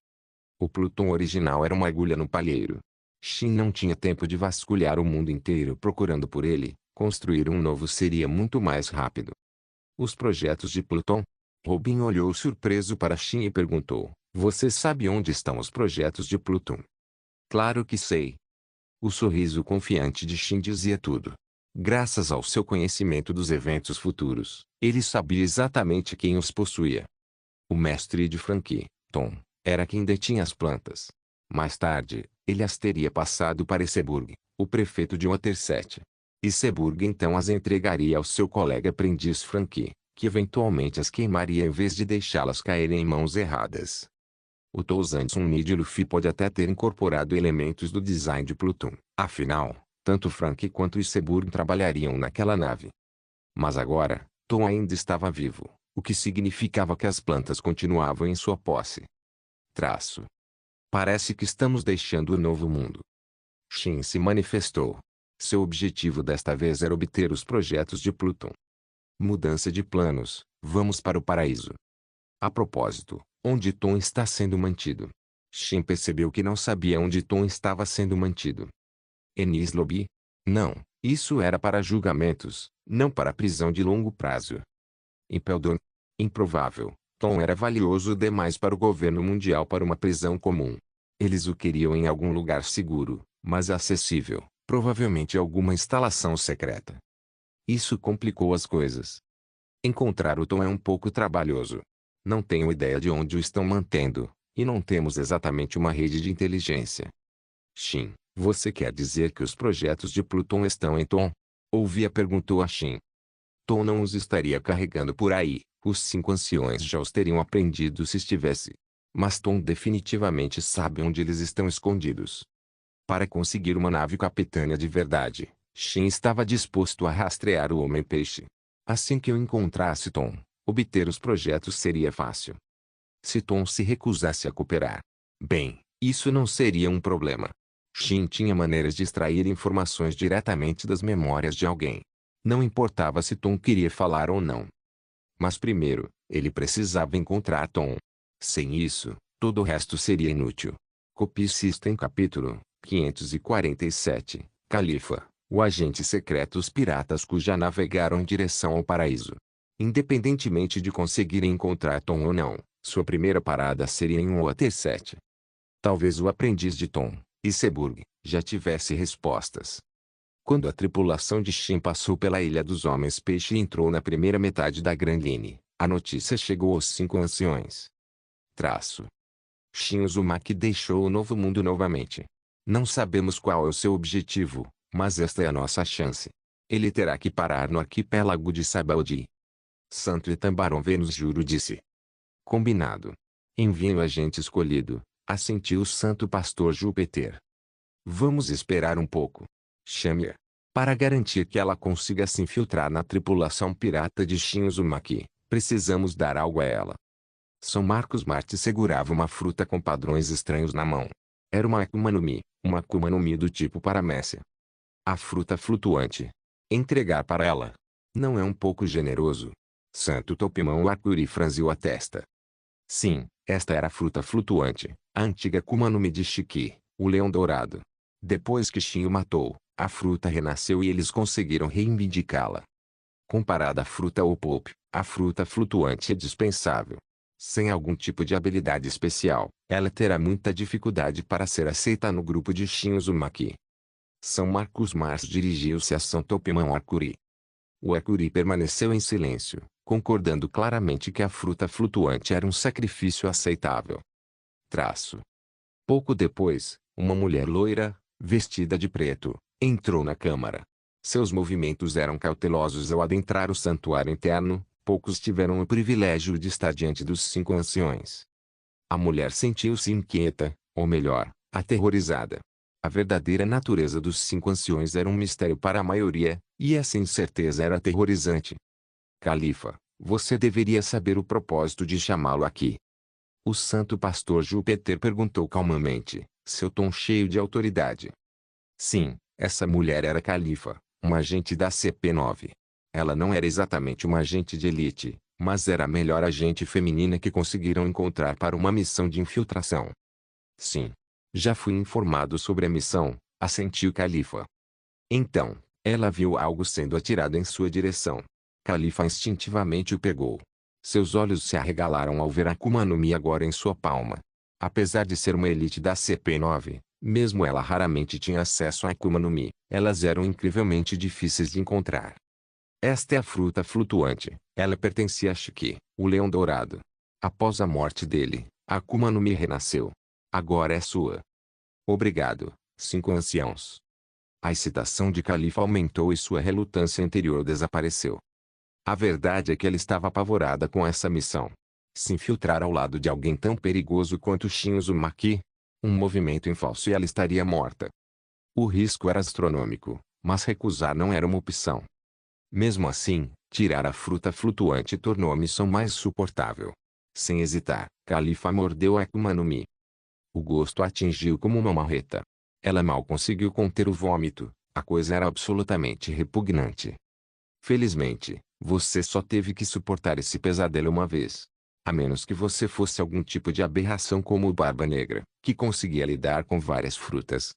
O Pluton original era uma agulha no palheiro. Shin não tinha tempo de vasculhar o mundo inteiro procurando por ele. Construir um novo seria muito mais rápido. Os projetos de Pluton? Robin olhou surpreso para Shin e perguntou: Você sabe onde estão os projetos de Pluton? Claro que sei. O sorriso confiante de Shin dizia tudo. Graças ao seu conhecimento dos eventos futuros, ele sabia exatamente quem os possuía. O mestre de Frankie, Tom, era quem detinha as plantas. Mais tarde, ele as teria passado para Seburg, o prefeito de Waterset. E Seburg então as entregaria ao seu colega aprendiz Frankie, que eventualmente as queimaria em vez de deixá-las caírem em mãos erradas. O Touzanson Mid Luffy pode até ter incorporado elementos do design de Pluton, afinal, tanto Frankie quanto Seburg trabalhariam naquela nave. Mas agora, Tom ainda estava vivo, o que significava que as plantas continuavam em sua posse. Traço. Parece que estamos deixando o novo mundo. Shin se manifestou. Seu objetivo desta vez era obter os projetos de Pluton. Mudança de planos, vamos para o paraíso. A propósito, onde Tom está sendo mantido? Shin percebeu que não sabia onde Tom estava sendo mantido. Enies Lobby? Não, isso era para julgamentos, não para prisão de longo prazo. Impeldon? Improvável. Tom era valioso demais para o governo mundial para uma prisão comum. Eles o queriam em algum lugar seguro, mas acessível, provavelmente alguma instalação secreta. Isso complicou as coisas. Encontrar o Tom é um pouco trabalhoso. Não tenho ideia de onde o estão mantendo, e não temos exatamente uma rede de inteligência. Shin, você quer dizer que os projetos de Pluton estão em Tom? Ouvia perguntou a Shin. Tom não os estaria carregando por aí, os 5 anciões já os teriam apreendido se estivesse. Mas Tom definitivamente sabe onde eles estão escondidos. Para conseguir uma nave capitânia de verdade, Shin estava disposto a rastrear o Homem-Peixe. Assim que eu encontrasse Tom, obter os projetos seria fácil. Se Tom se recusasse a cooperar, bem, isso não seria um problema. Shin tinha maneiras de extrair informações diretamente das memórias de alguém. Não importava se Tom queria falar ou não. Mas primeiro, ele precisava encontrar Tom. Sem isso, todo o resto seria inútil. Copy System Capítulo 547, Califa, o agente secreto. Os piratas cuja navegaram em direção ao paraíso. Independentemente de conseguirem encontrar Tom ou não, sua primeira parada seria em Waterset. Talvez o aprendiz de Tom, Seburg, já tivesse respostas. Quando a tripulação de Shin passou pela Ilha dos Homens-Peixe e entrou na primeira metade da Grand Line, a notícia chegou aos 5 anciões. Traço. Shin Uzumaki deixou o Novo Mundo novamente. Não sabemos qual é o seu objetivo, mas esta é a nossa chance. Ele terá que parar no arquipélago de Sabaody. Santo Itambarão Vênus Juro disse. Combinado. Enviem o agente escolhido, assentiu o Santo Pastor Júpiter. Vamos esperar um pouco. Chame-a. Para garantir que ela consiga se infiltrar na tripulação pirata de Shin Uzumaki, precisamos dar algo a ela. São Marcos Marte segurava uma fruta com padrões estranhos na mão. Era uma Akuma no Mi, uma Akuma no Mi do tipo Paramécia. A fruta flutuante. Entregar para ela. Não é um pouco generoso? Santo Topimão Arcuri franziu a testa. Sim, esta era a fruta flutuante, a antiga Akuma no Mi de Shiki, o leão dourado. Depois que Shin o matou, a fruta renasceu e eles conseguiram reivindicá-la. Comparada à fruta ou pulp, a fruta flutuante é dispensável. Sem algum tipo de habilidade especial, ela terá muita dificuldade para ser aceita no grupo de Shin Uzumaki. São Marcos Mars dirigiu-se a São Topimão Arcuri. O Arcuri permaneceu em silêncio, concordando claramente que a fruta flutuante era um sacrifício aceitável. Traço. Pouco depois, uma mulher loira, vestida de preto, entrou na câmara. Seus movimentos eram cautelosos ao adentrar o santuário interno. Poucos tiveram o privilégio de estar diante dos 5 anciões. A mulher sentiu-se inquieta, ou melhor, aterrorizada. A verdadeira natureza dos 5 anciões era um mistério para a maioria, e essa incerteza era aterrorizante. Califa, você deveria saber o propósito de chamá-lo aqui. O santo pastor Júpiter perguntou calmamente, seu tom cheio de autoridade. Sim, essa mulher era Califa, uma agente da CP9. Ela não era exatamente uma agente de elite, mas era a melhor agente feminina que conseguiram encontrar para uma missão de infiltração. Sim. Já fui informado sobre a missão, assentiu Califa. Então, ela viu algo sendo atirado em sua direção. Califa instintivamente o pegou. Seus olhos se arregalaram ao ver a Akuma no Mi agora em sua palma. Apesar de ser uma elite da CP9, mesmo ela raramente tinha acesso a Akuma no Mi, elas eram incrivelmente difíceis de encontrar. Esta é a fruta flutuante. Ela pertencia a Shiki, o leão dourado. Após a morte dele, a Akuma no Mi renasceu. Agora é sua. Obrigado, 5 anciãos. A excitação de Califa aumentou e sua relutância interior desapareceu. A verdade é que ela estava apavorada com essa missão. Se infiltrar ao lado de alguém tão perigoso quanto Shin Uzumaki, um movimento em falso e ela estaria morta. O risco era astronômico, mas recusar não era uma opção. Mesmo assim, tirar a fruta flutuante tornou a missão mais suportável. Sem hesitar, Califa mordeu a Akuma no Mi. O gosto a atingiu como uma marreta. Ela mal conseguiu conter o vômito, a coisa era absolutamente repugnante. Felizmente, você só teve que suportar esse pesadelo uma vez. A menos que você fosse algum tipo de aberração como o Barba Negra, que conseguia lidar com várias frutas.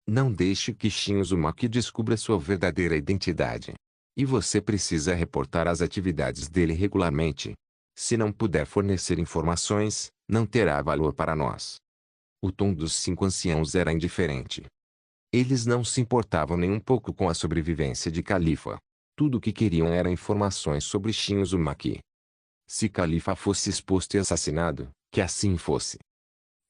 Não deixe que Shin Uzumaki descubra sua verdadeira identidade. E você precisa reportar as atividades dele regularmente. Se não puder fornecer informações, não terá valor para nós. O tom dos 5 anciãos era indiferente. Eles não se importavam nem um pouco com a sobrevivência de Califa. Tudo o que queriam era informações sobre Shin Uzumaki. Se Califa fosse exposto e assassinado, que assim fosse.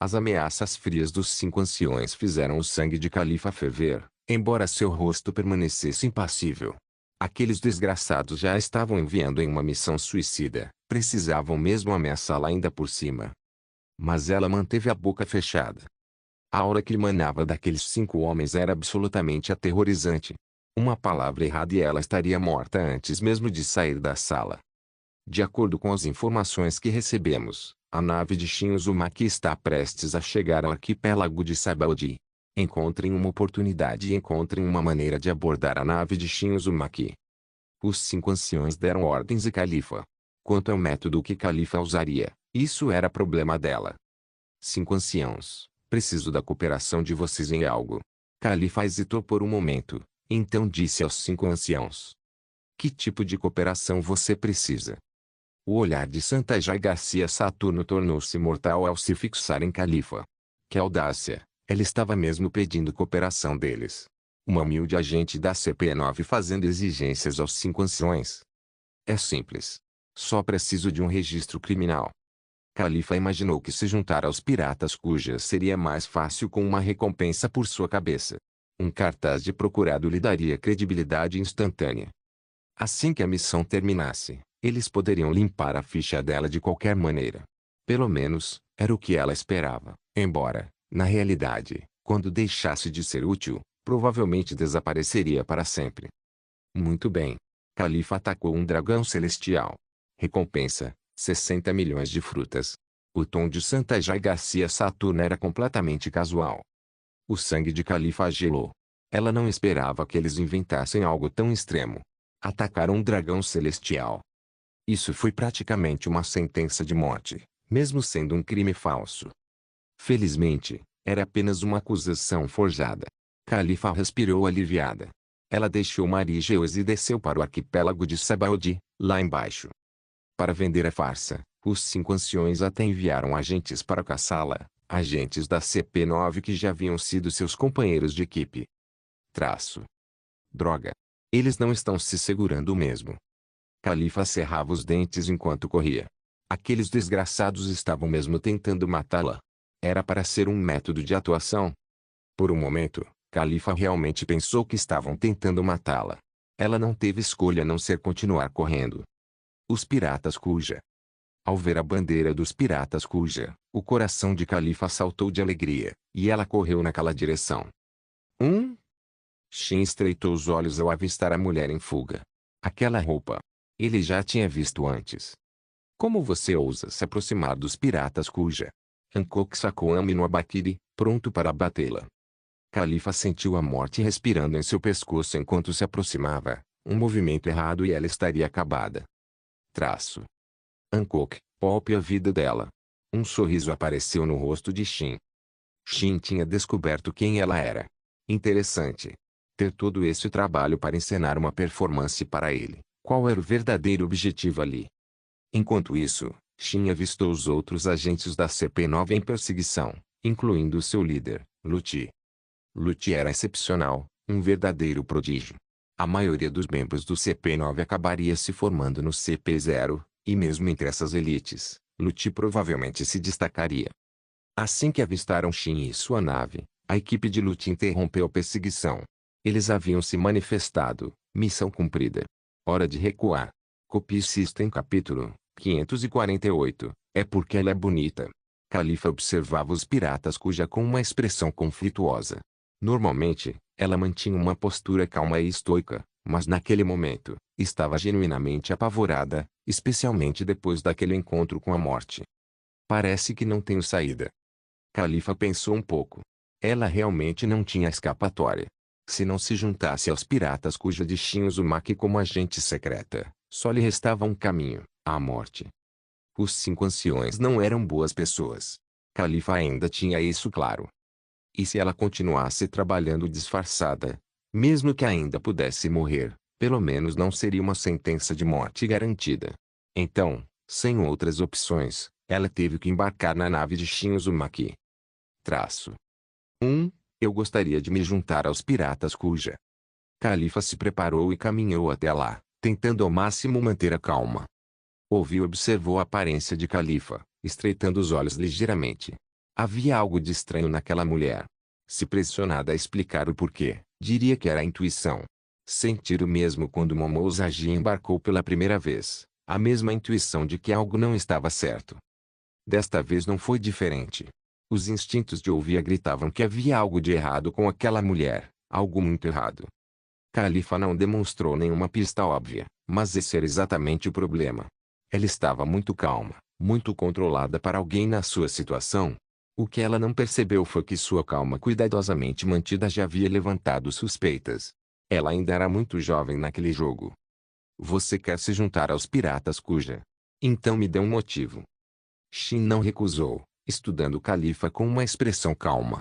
As ameaças frias dos 5 anciões fizeram o sangue de Califa ferver, embora seu rosto permanecesse impassível. Aqueles desgraçados já estavam enviando em uma missão suicida, precisavam mesmo ameaçá-la ainda por cima. Mas ela manteve a boca fechada. A aura que emanava daqueles 5 homens era absolutamente aterrorizante. Uma palavra errada e ela estaria morta antes mesmo de sair da sala. De acordo com as informações que recebemos, a nave de Shin Uzumaki está prestes a chegar ao arquipélago de Sabaody. Encontrem uma oportunidade e encontrem uma maneira de abordar a nave de Shin Uzumaki. Os 5 anciões deram ordens a Califa. Quanto ao método que Califa usaria, isso era problema dela. 5 anciãos, preciso da cooperação de vocês em algo. Califa hesitou por um momento, então disse aos 5 anciãos. Que tipo de cooperação você precisa? O olhar de Santajay Garcia Saturno tornou-se mortal ao se fixar em Califa. Que audácia, ela estava mesmo pedindo cooperação deles. Uma humilde agente da CP9 fazendo exigências aos 5 anciões. É simples. Só preciso de um registro criminal. Califa imaginou que se juntar aos piratas cujas seria mais fácil com uma recompensa por sua cabeça. Um cartaz de procurado lhe daria credibilidade instantânea. Assim que a missão terminasse, eles poderiam limpar a ficha dela de qualquer maneira. Pelo menos, era o que ela esperava, embora, na realidade, quando deixasse de ser útil, provavelmente desapareceria para sempre. Muito bem. Califa atacou um dragão celestial. Recompensa, 60 milhões de frutas. O tom de Santajay Garcia Saturno era completamente casual. O sangue de Califa gelou. Ela não esperava que eles inventassem algo tão extremo. Atacaram um dragão celestial. Isso foi praticamente uma sentença de morte, mesmo sendo um crime falso. Felizmente, era apenas uma acusação forjada. Califa respirou aliviada. Ela deixou Marigeus e desceu para o arquipélago de Sabaody, lá embaixo. Para vender a farsa, os 5 anciões até enviaram agentes para caçá-la, agentes da CP9 que já haviam sido seus companheiros de equipe. Droga. Eles não estão se segurando mesmo. Califa cerrava os dentes enquanto corria. Aqueles desgraçados estavam mesmo tentando matá-la. Era para ser um método de atuação. Por um momento, Califa realmente pensou que estavam tentando matá-la. Ela não teve escolha a não ser continuar correndo. Os piratas cuja Ao ver a bandeira dos piratas Kuja, o coração de Califa saltou de alegria, e ela correu naquela direção. Shin estreitou os olhos ao avistar a mulher em fuga. Aquela roupa. Ele já tinha visto antes. Como você ousa se aproximar dos piratas Kuja? Hancock sacou Ami no Abakiri, pronto para abatê-la. Califa sentiu a morte respirando em seu pescoço enquanto se aproximava. Um movimento errado e ela estaria acabada. Hancock, poupe a vida dela. Um sorriso apareceu no rosto de Shin. Shin tinha descoberto quem ela era. Interessante. Ter todo esse trabalho para encenar uma performance para ele. Qual era o verdadeiro objetivo ali? Enquanto isso, Shin avistou os outros agentes da CP9 em perseguição, incluindo seu líder, Luti. Luti era excepcional, um verdadeiro prodígio. A maioria dos membros do CP9 acabaria se formando no CP0, e mesmo entre essas elites, Luti provavelmente se destacaria. Assim que avistaram Shin e sua nave, a equipe de Luti interrompeu a perseguição. Eles haviam se manifestado, missão cumprida. Hora de recuar. Copy System capítulo 548, é porque ela é bonita. Califa observava os piratas Kuja com uma expressão conflituosa. Normalmente, ela mantinha uma postura calma e estoica, mas naquele momento, estava genuinamente apavorada, especialmente depois daquele encontro com a morte. Parece que não tenho saída. Califa pensou um pouco. Ela realmente não tinha escapatória. Se não se juntasse aos piratas Kuja de Shin Uzumaki como agente secreta, só lhe restava um caminho, a morte. Os 5 anciões não eram boas pessoas. Califa ainda tinha isso claro. E se ela continuasse trabalhando disfarçada, mesmo que ainda pudesse morrer, pelo menos não seria uma sentença de morte garantida. Então, sem outras opções, ela teve que embarcar na nave de Shin Uzumaki. Eu gostaria de me juntar aos piratas Kuja. Califa se preparou e caminhou até lá, tentando ao máximo manter a calma. Ouviu e observou a aparência de Califa, estreitando os olhos ligeiramente. Havia algo de estranho naquela mulher. Se pressionada a explicar o porquê, diria que era a intuição. Sentir o mesmo quando Momo Usagi embarcou pela primeira vez, a mesma intuição de que algo não estava certo. Desta vez não foi diferente. Os instintos de ouvir gritavam que havia algo de errado com aquela mulher, algo muito errado. Califa não demonstrou nenhuma pista óbvia, mas esse era exatamente o problema. Ela estava muito calma, muito controlada para alguém na sua situação. O que ela não percebeu foi que sua calma cuidadosamente mantida já havia levantado suspeitas. Ela ainda era muito jovem naquele jogo. Você quer se juntar aos piratas Kuja? Então me dê um motivo. Shin não recusou, estudando Califa com uma expressão calma.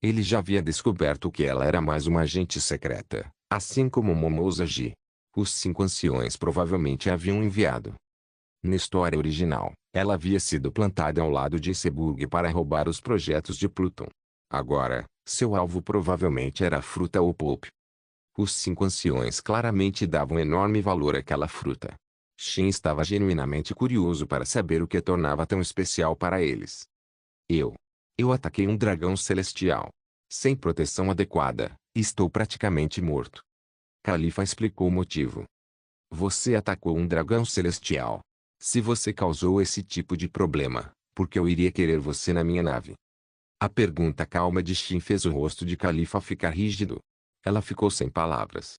Ele já havia descoberto que ela era mais uma agente secreta, assim como Momo Usagi. Os 5 anciões provavelmente a haviam enviado. Na história original, ela havia sido plantada ao lado de Iceburg para roubar os projetos de Pluton. Agora, seu alvo provavelmente era a fruta ou pulp. Os 5 anciões claramente davam enorme valor àquela fruta. Shin estava genuinamente curioso para saber o que a tornava tão especial para eles. Eu ataquei um dragão celestial. Sem proteção adequada, estou praticamente morto. Califa explicou o motivo. Você atacou um dragão celestial. Se você causou esse tipo de problema, por que eu iria querer você na minha nave? A pergunta calma de Shin fez o rosto de Califa ficar rígido. Ela ficou sem palavras.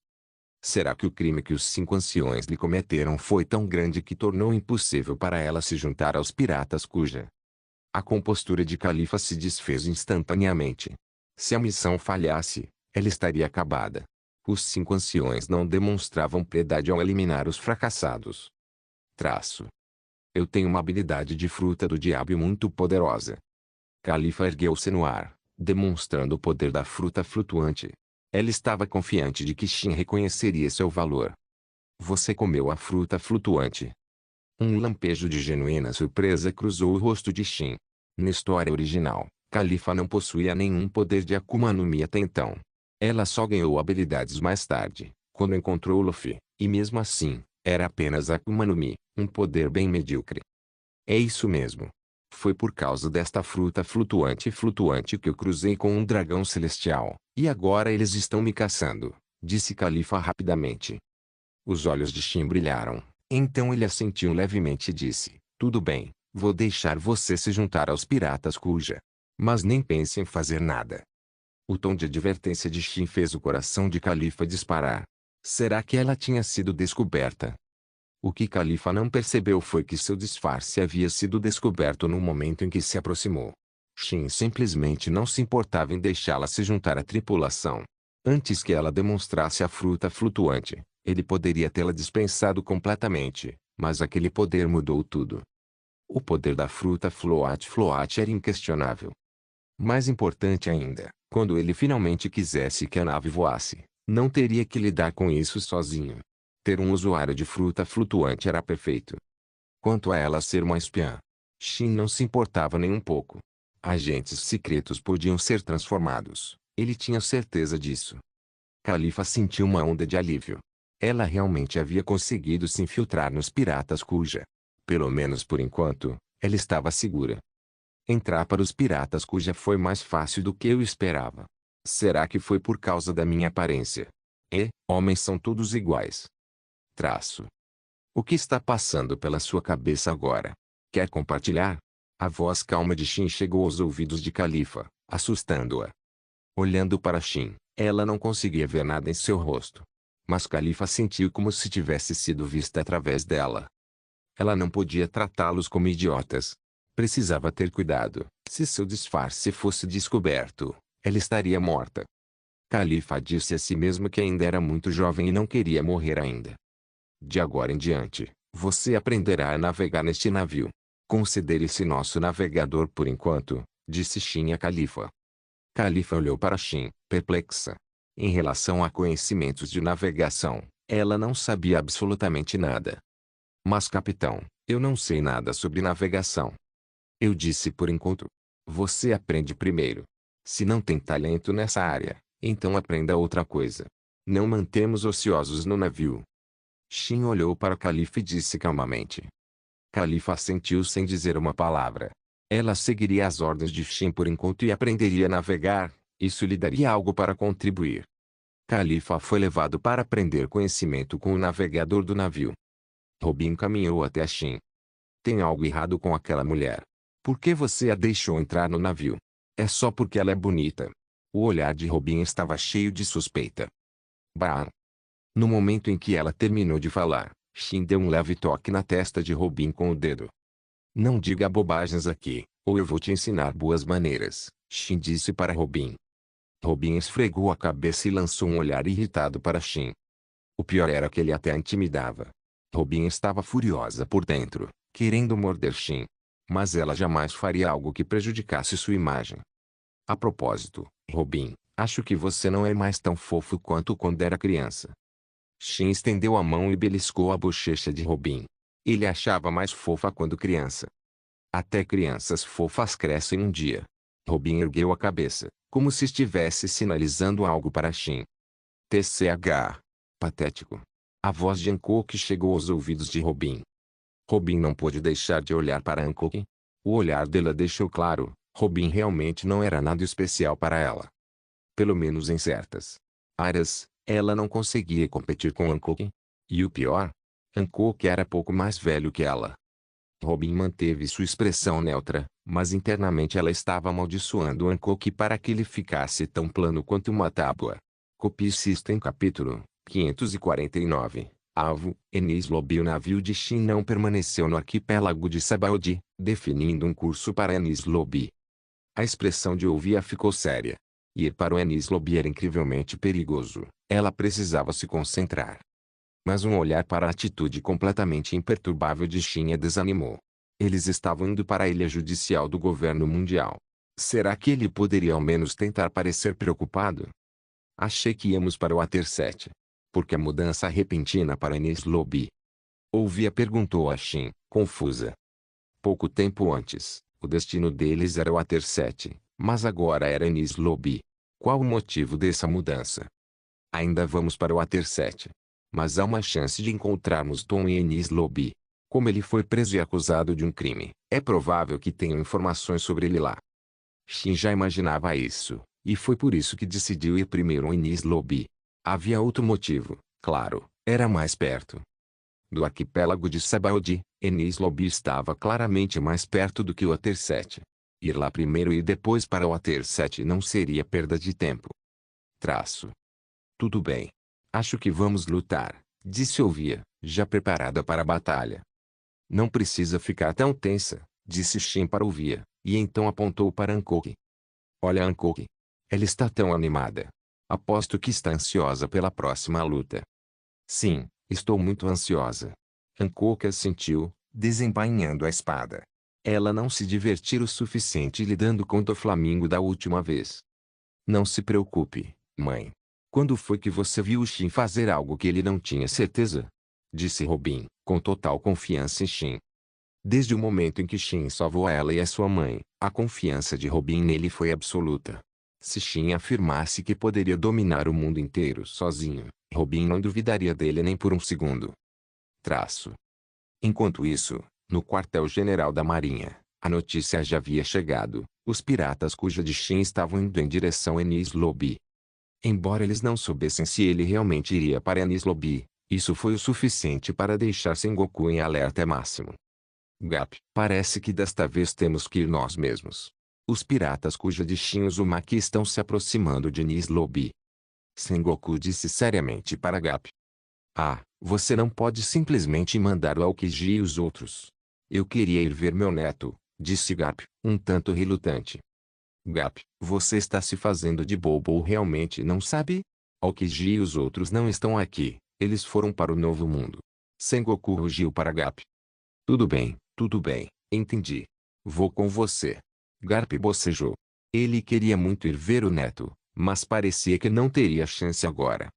Será que o crime que os 5 anciões lhe cometeram foi tão grande que tornou impossível para ela se juntar aos piratas Kuja? A compostura de Califa se desfez instantaneamente. Se a missão falhasse, ela estaria acabada. Os 5 anciões não demonstravam piedade ao eliminar os fracassados. Eu tenho uma habilidade de fruta do diabo muito poderosa. Califa ergueu-se no ar, demonstrando o poder da fruta flutuante. Ela estava confiante de que Shin reconheceria seu valor. Você comeu a fruta flutuante. Um lampejo de genuína surpresa cruzou o rosto de Shin. Na história original, Califa não possuía nenhum poder de Akuma no Mi até então. Ela só ganhou habilidades mais tarde, quando encontrou Luffy, e mesmo assim, era apenas Akuma no Mi, um poder bem medíocre. É isso mesmo. Foi por causa desta fruta flutuante que eu cruzei com um dragão celestial, e agora eles estão me caçando, disse Califa rapidamente. Os olhos de Shin brilharam, então ele assentiu levemente e disse, Tudo bem, vou deixar você se juntar aos piratas Kuja. Mas nem pense em fazer nada. O tom de advertência de Shin fez o coração de Califa disparar. Será que ela tinha sido descoberta? O que Califa não percebeu foi que seu disfarce havia sido descoberto no momento em que se aproximou. Shin simplesmente não se importava em deixá-la se juntar à tripulação. Antes que ela demonstrasse a fruta flutuante, ele poderia tê-la dispensado completamente, mas aquele poder mudou tudo. O poder da fruta Float era inquestionável. Mais importante ainda, quando ele finalmente quisesse que a nave voasse, não teria que lidar com isso sozinho. Ter um usuário de fruta flutuante era perfeito. Quanto a ela ser uma espiã, Shin não se importava nem um pouco. Agentes secretos podiam ser transformados, ele tinha certeza disso. Califa sentiu uma onda de alívio. Ela realmente havia conseguido se infiltrar nos piratas Kuja. Pelo menos por enquanto, ela estava segura. Entrar para os piratas Kuja foi mais fácil do que eu esperava. Será que foi por causa da minha aparência? Homens são todos iguais. O que está passando pela sua cabeça agora? Quer compartilhar? A voz calma de Shin chegou aos ouvidos de Califa, assustando-a. Olhando para Shin, ela não conseguia ver nada em seu rosto. Mas Califa sentiu como se tivesse sido vista através dela. Ela não podia tratá-los como idiotas. Precisava ter cuidado. Se seu disfarce fosse descoberto, ela estaria morta. Califa disse a si mesmo que ainda era muito jovem e não queria morrer ainda. De agora em diante, você aprenderá a navegar neste navio. Considere-se nosso navegador por enquanto, disse Shin a Califa. Califa olhou para Shin, perplexa. Em relação a conhecimentos de navegação, ela não sabia absolutamente nada. Mas capitão, eu não sei nada sobre navegação. Eu disse por enquanto. Você aprende primeiro. Se não tem talento nessa área, então aprenda outra coisa. Não mantemos ociosos no navio. Shin olhou para Califa e disse calmamente. Califa assentiu sem dizer uma palavra. Ela seguiria as ordens de Shin por enquanto e aprenderia a navegar. Isso lhe daria algo para contribuir. Califa foi levado para aprender conhecimento com o navegador do navio. Robin caminhou até Shin. Tem algo errado com aquela mulher. Por que você a deixou entrar no navio? É só porque ela é bonita. O olhar de Robin estava cheio de suspeita. Bah! No momento em que ela terminou de falar, Shin deu um leve toque na testa de Robin com o dedo. Não diga bobagens aqui, ou eu vou te ensinar boas maneiras, Shin disse para Robin. Robin esfregou a cabeça e lançou um olhar irritado para Shin. O pior era que ele até a intimidava. Robin estava furiosa por dentro, querendo morder Shin. Mas ela jamais faria algo que prejudicasse sua imagem. A propósito, Robin, acho que você não é mais tão fofo quanto quando era criança. Shin estendeu a mão e beliscou a bochecha de Robin. Ele a achava mais fofa quando criança. Até crianças fofas crescem um dia. Robin ergueu a cabeça, como se estivesse sinalizando algo para Shin. TCH. Patético. A voz de Hancock chegou aos ouvidos de Robin. Robin não pôde deixar de olhar para Hancock. O olhar dela deixou claro, Robin realmente não era nada especial para ela. Pelo menos em certas áreas, ela não conseguia competir com Hancock. E o pior? Hancock era pouco mais velho que ela. Robin manteve sua expressão neutra, mas internamente ela estava amaldiçoando Hancock para que ele ficasse tão plano quanto uma tábua. Copie System capítulo 549. Avo, Enies Lobby. O navio de Shin não permaneceu no arquipélago de Sabaody, definindo um curso para Enies Lobby. A expressão de Ouvia ficou séria. Ir para o Enies Lobby era incrivelmente perigoso, ela precisava se concentrar. Mas um olhar para a atitude completamente imperturbável de Shin a desanimou. Eles estavam indo para a ilha judicial do governo mundial. Será que ele poderia ao menos tentar parecer preocupado? Achei que íamos para o Water 7. Por que a mudança repentina para Enies Lobby? Ouvia perguntou a Shin, confusa. Pouco tempo antes, o destino deles era o Water 7, mas agora era Enies Lobby. Qual o motivo dessa mudança? Ainda vamos para o Water 7. Mas há uma chance de encontrarmos Tom em Enies Lobby. Como ele foi preso e acusado de um crime, é provável que tenham informações sobre ele lá. Shin já imaginava isso, e foi por isso que decidiu ir primeiro a Enies Lobby. Havia outro motivo, claro, era mais perto do arquipélago de Sabaody, Enies Lobby estava claramente mais perto do que o Water 7. Ir lá primeiro e depois para o Water 7 não seria perda de tempo. Tudo bem. Acho que vamos lutar, disse Olvia, já preparada para a batalha. Não precisa ficar tão tensa, disse Shin para Olvia, e então apontou para Hancock. Olha Hancock. Ela está tão animada. Aposto que está ansiosa pela próxima luta. Sim, estou muito ansiosa. Hancock assentiu, desembainhando a espada. Ela não se divertiu o suficiente lidando com o Doflamingo da última vez. Não se preocupe, mãe. Quando foi que você viu o Shin fazer algo que ele não tinha certeza? Disse Robin, com total confiança em Shin. Desde o momento em que Shin salvou ela e a sua mãe, a confiança de Robin nele foi absoluta. Se Shin afirmasse que poderia dominar o mundo inteiro sozinho, Robin não duvidaria dele nem por um segundo. Enquanto isso, no quartel-general da Marinha, a notícia já havia chegado. Os piratas cuja de Shin estavam indo em direção a Enies Lobby. Embora eles não soubessem se ele realmente iria para Enies Lobby, isso foi o suficiente para deixar Sengoku em alerta máximo. Gap, parece que desta vez temos que ir nós mesmos. Os piratas cuja de Shin Uzumaki estão se aproximando de Enies Lobby. Sengoku disse seriamente para Gap. Ah, você não pode simplesmente mandar o Aokiji e os outros. Eu queria ir ver meu neto, disse Gap, um tanto relutante. Gap, você está se fazendo de bobo ou realmente não sabe? Aokiji e os outros não estão aqui, eles foram para o Novo Mundo. Sengoku rugiu para Gap. Tudo bem, entendi. Vou com você. Garp bocejou. Ele queria muito ir ver o neto, mas parecia que não teria chance agora.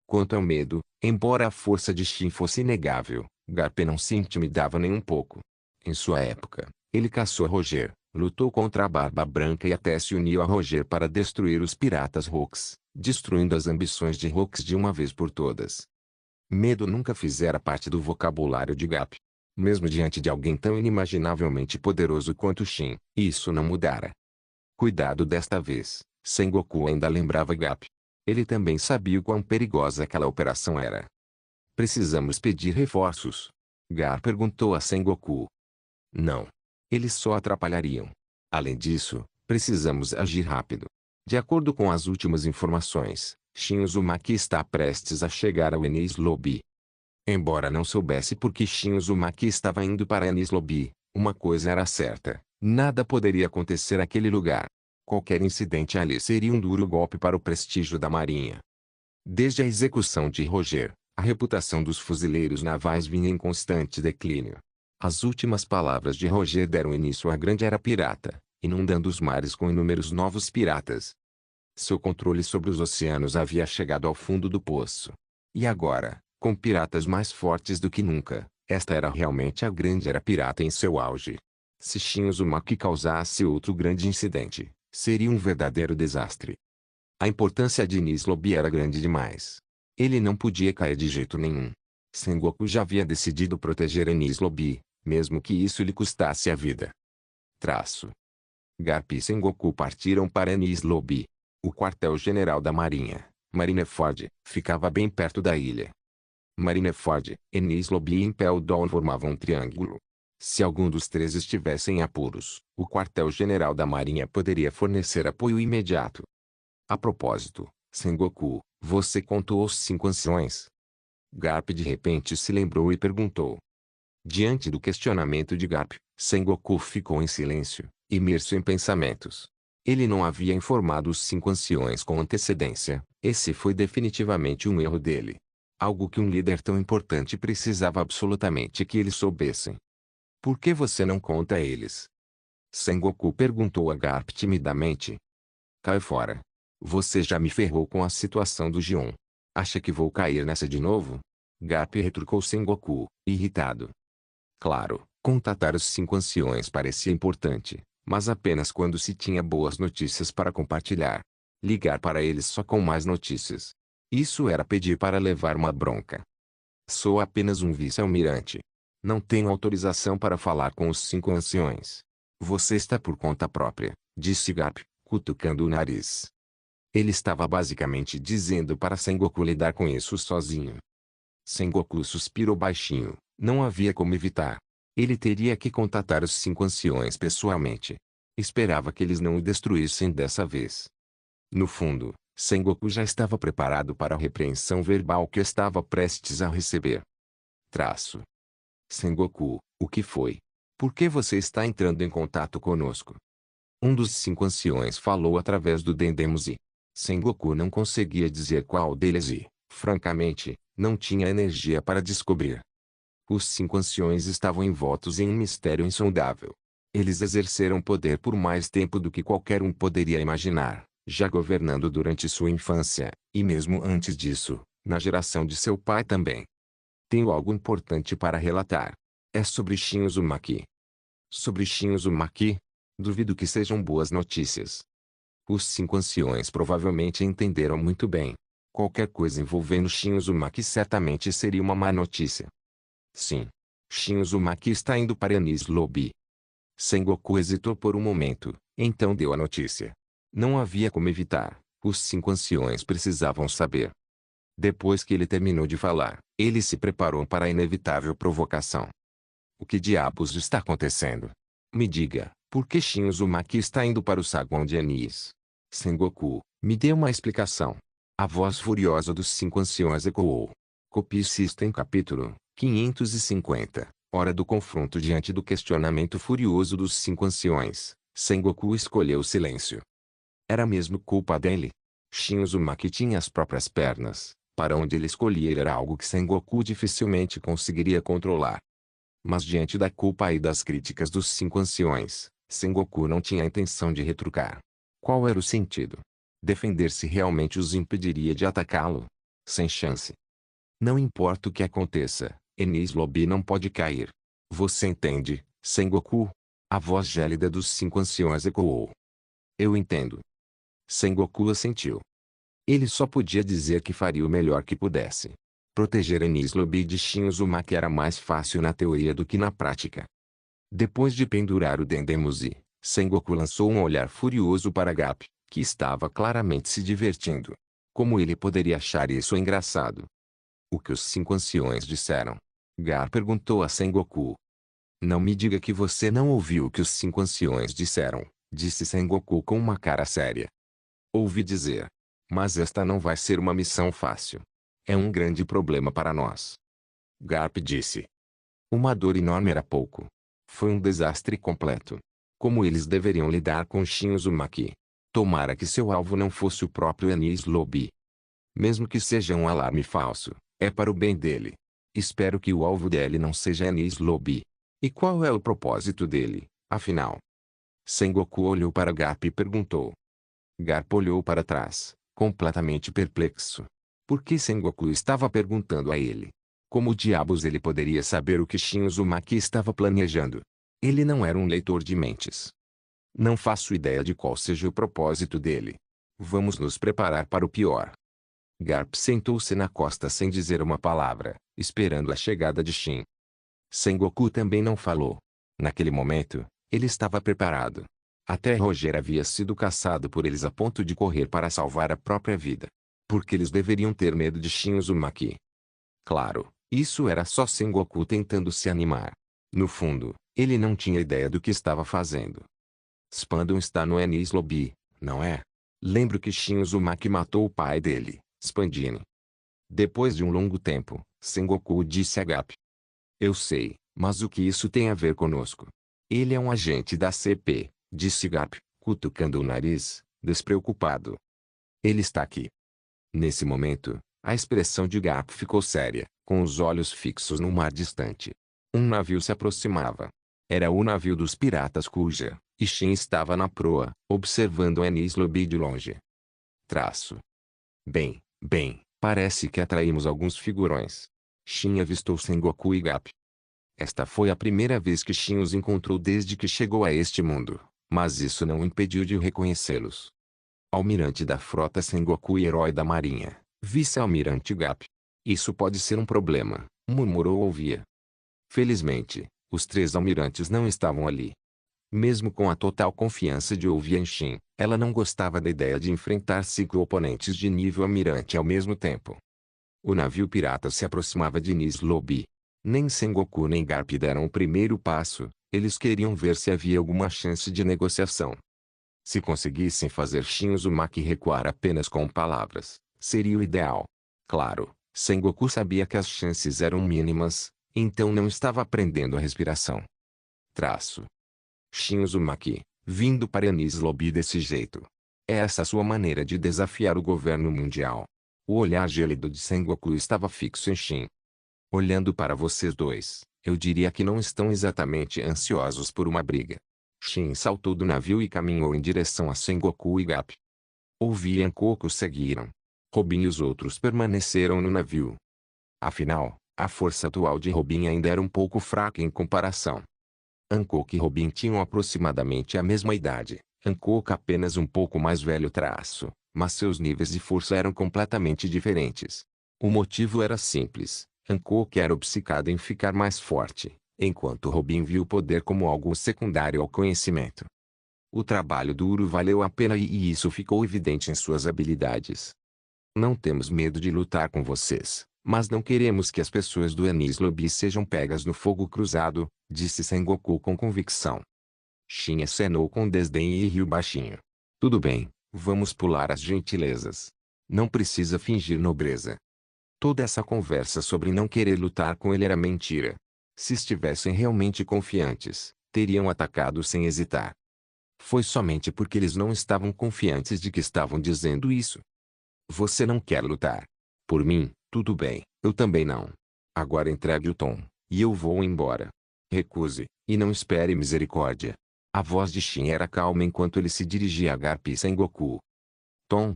Quanto ao medo, embora a força de Shin fosse inegável, Garp não se intimidava nem um pouco. Em sua época, ele caçou Roger, lutou contra a Barba Branca e até se uniu a Roger para destruir os piratas Rocks, destruindo as ambições de Rocks de uma vez por todas. Medo nunca fizera parte do vocabulário de Garp. Mesmo diante de alguém tão inimaginavelmente poderoso quanto Shin, isso não mudara. Cuidado desta vez, Sengoku ainda lembrava Garp. Ele também sabia o quão perigosa aquela operação era. Precisamos pedir reforços? Garp perguntou a Sengoku. Não. Eles só atrapalhariam. Além disso, precisamos agir rápido. De acordo com as últimas informações, Shin Uzumaki está prestes a chegar ao Enies Lobby. Embora não soubesse por que Shin Uzumaki estava indo para Enies Lobby, uma coisa era certa: nada poderia acontecer naquele lugar. Qualquer incidente ali seria um duro golpe para o prestígio da Marinha. Desde a execução de Roger, a reputação dos fuzileiros navais vinha em constante declínio. As últimas palavras de Roger deram início à Grande Era Pirata, inundando os mares com inúmeros novos piratas. Seu controle sobre os oceanos havia chegado ao fundo do poço. E agora, com piratas mais fortes do que nunca, esta era realmente a Grande Era Pirata em seu auge. Se Shin Uzumaki causasse outro grande incidente, seria um verdadeiro desastre. A importância de Enies Lobby era grande demais. Ele não podia cair de jeito nenhum. Sengoku já havia decidido proteger Enies Lobby, mesmo que isso lhe custasse a vida. Garp e Sengoku partiram para Enies Lobby. O quartel-general da Marinha, Marineford, ficava bem perto da ilha. Marineford, Enies Lobby e Impel Down formavam um triângulo. Se algum dos três estivesse em apuros, o quartel-general da Marinha poderia fornecer apoio imediato. A propósito, Sengoku, você contou os 5 anciões? Garp de repente se lembrou e perguntou. Diante do questionamento de Garp, Sengoku ficou em silêncio, imerso em pensamentos. Ele não havia informado os 5 anciões com antecedência. Esse foi definitivamente um erro dele. Algo que um líder tão importante precisava absolutamente que eles soubessem. Por que você não conta a eles? Sengoku perguntou a Garp timidamente. Cai fora. Você já me ferrou com a situação do Gion. Acha que vou cair nessa de novo? Garp retrucou Sengoku, irritado. Claro, contatar os 5 anciões parecia importante, mas apenas quando se tinha boas notícias para compartilhar. Ligar para eles só com mais notícias. Isso era pedir para levar uma bronca. Sou apenas um vice-almirante. Não tenho autorização para falar com os 5 anciões. Você está por conta própria, disse Garp, cutucando o nariz. Ele estava basicamente dizendo para Sengoku lidar com isso sozinho. Sengoku suspirou baixinho. Não havia como evitar. Ele teria que contatar os 5 anciões pessoalmente. Esperava que eles não o destruíssem dessa vez. No fundo, Sengoku já estava preparado para a repreensão verbal que estava prestes a receber. Traço. Sengoku, o que foi? Por que você está entrando em contato conosco? Um dos 5 anciões falou através do Dendemuzi. Sengoku não conseguia dizer qual deles e, francamente, não tinha energia para descobrir. Os 5 anciões estavam envoltos em um mistério insondável. Eles exerceram poder por mais tempo do que qualquer um poderia imaginar, já governando durante sua infância, e mesmo antes disso, na geração de seu pai também. Tenho algo importante para relatar. É sobre Shin Uzumaki. Sobre Shin Uzumaki? Duvido que sejam boas notícias. Os 5 anciões provavelmente entenderam muito bem. Qualquer coisa envolvendo Shin Uzumaki certamente seria uma má notícia. Sim. Shin Uzumaki está indo para Enies Lobby. Sengoku hesitou por um momento, então deu a notícia. Não havia como evitar. Os 5 anciões precisavam saber. Depois que ele terminou de falar, ele se preparou para a inevitável provocação. O que diabos está acontecendo? Me diga, por que Shin Uzumaki está indo para o saguão de Enies? Sengoku, me dê uma explicação. A voz furiosa dos 5 anciões ecoou. Copie System capítulo 550. Hora do confronto. Diante do questionamento furioso dos 5 anciões, Sengoku escolheu o silêncio. Era mesmo culpa dele? Shin Uzumaki tinha as próprias pernas. Para onde ele escolhia ir era algo que Sengoku dificilmente conseguiria controlar. Mas diante da culpa e das críticas dos 5 anciões, Sengoku não tinha a intenção de retrucar. Qual era o sentido? Defender-se realmente os impediria de atacá-lo? Sem chance. Não importa o que aconteça, Enies Lobby não pode cair. Você entende, Sengoku? A voz gélida dos 5 anciões ecoou. Eu entendo. Sengoku assentiu. Ele só podia dizer que faria o melhor que pudesse. Proteger Enies Lobby de Shin Uzumaki era mais fácil na teoria do que na prática. Depois de pendurar o Dendemuzi, Sengoku lançou um olhar furioso para Garp, que estava claramente se divertindo. Como ele poderia achar isso engraçado? O que os 5 anciões disseram? Garp perguntou a Sengoku. Não me diga que você não ouviu o que os 5 anciões disseram, disse Sengoku com uma cara séria. Ouvi dizer. Mas esta não vai ser uma missão fácil. É um grande problema para nós. Garp disse. Uma dor enorme era pouco. Foi um desastre completo. Como eles deveriam lidar com Shin Uzumaki? Tomara que seu alvo não fosse o próprio Enies Lobby. Mesmo que seja um alarme falso, é para o bem dele. Espero que o alvo dele não seja Enies Lobby. E qual é o propósito dele, afinal? Sengoku olhou para Garp e perguntou. Garp olhou para trás, completamente perplexo. Por que Sengoku estava perguntando a ele? Como diabos ele poderia saber o que Shin Uzumaki estava planejando? Ele não era um leitor de mentes. Não faço ideia de qual seja o propósito dele. Vamos nos preparar para o pior. Garp sentou-se na costa sem dizer uma palavra, esperando a chegada de Shin. Sengoku também não falou. Naquele momento, ele estava preparado. Até Roger havia sido caçado por eles a ponto de correr para salvar a própria vida. Por que eles deveriam ter medo de Shin Uzumaki? Claro, isso era só Sengoku tentando se animar. No fundo, ele não tinha ideia do que estava fazendo. Spandon está no Enies Lobby, não é? Lembro que Shin Uzumaki matou o pai dele, Spandine. Depois de um longo tempo, Sengoku disse a Garp. Eu sei, mas o que isso tem a ver conosco? Ele é um agente da CP, disse Garp, cutucando o nariz, despreocupado. Ele está aqui. Nesse momento, a expressão de Garp ficou séria, com os olhos fixos no mar distante. Um navio se aproximava. Era o navio dos piratas Kuja, e Shin estava na proa, observando Enies Lobby de longe. Traço. Bem, parece que atraímos alguns figurões. Shin avistou Sengoku e Garp. Esta foi a primeira vez que Shin os encontrou desde que chegou a este mundo, mas isso não o impediu de reconhecê-los. Almirante da frota Sengoku e herói da marinha, vice-almirante Garp. Isso pode ser um problema, murmurou Ouvia. Felizmente, os 3 almirantes não estavam ali. Mesmo com a total confiança de Ouvia em Shin, ela não gostava da ideia de enfrentar 5 oponentes de nível almirante ao mesmo tempo. O navio pirata se aproximava de Enies Lobby. Nem Sengoku nem Garp deram o primeiro passo, eles queriam ver se havia alguma chance de negociação. Se conseguissem fazer Shin Uzumaki recuar apenas com palavras, seria o ideal. Claro, Sengoku sabia que as chances eram mínimas, então não estava aprendendo a respiração. Shin Uzumaki, vindo para Enies Lobby desse jeito. É essa a sua maneira de desafiar o governo mundial. O olhar gélido de Sengoku estava fixo em Shin. Olhando para vocês dois, eu diria que não estão exatamente ansiosos por uma briga. Shin saltou do navio e caminhou em direção a Sengoku e Garp. Ouvi e Hankoku seguiram. Robin e os outros permaneceram no navio. Afinal, a força atual de Robin ainda era um pouco fraca em comparação. Hankoku e Robin tinham aproximadamente a mesma idade, Hankoku apenas um pouco mais velho, mas seus níveis de força eram completamente diferentes. O motivo era simples, Hankoku era obcecado em ficar mais forte, enquanto Robin viu o poder como algo secundário ao conhecimento. O trabalho duro valeu a pena e isso ficou evidente em suas habilidades. Não temos medo de lutar com vocês, mas não queremos que as pessoas do Enies Lobby sejam pegas no fogo cruzado, disse Sengoku com convicção. Shin acenou com desdém e riu baixinho. Tudo bem, vamos pular as gentilezas. Não precisa fingir nobreza. Toda essa conversa sobre não querer lutar com ele era mentira. Se estivessem realmente confiantes, teriam atacado sem hesitar. Foi somente porque eles não estavam confiantes de que estavam dizendo isso. Você não quer lutar. Por mim, tudo bem, eu também não. Agora entregue o tom, e eu vou embora. Recuse, e não espere misericórdia. A voz de Shin era calma enquanto ele se dirigia a Garp e Sengoku. Tom.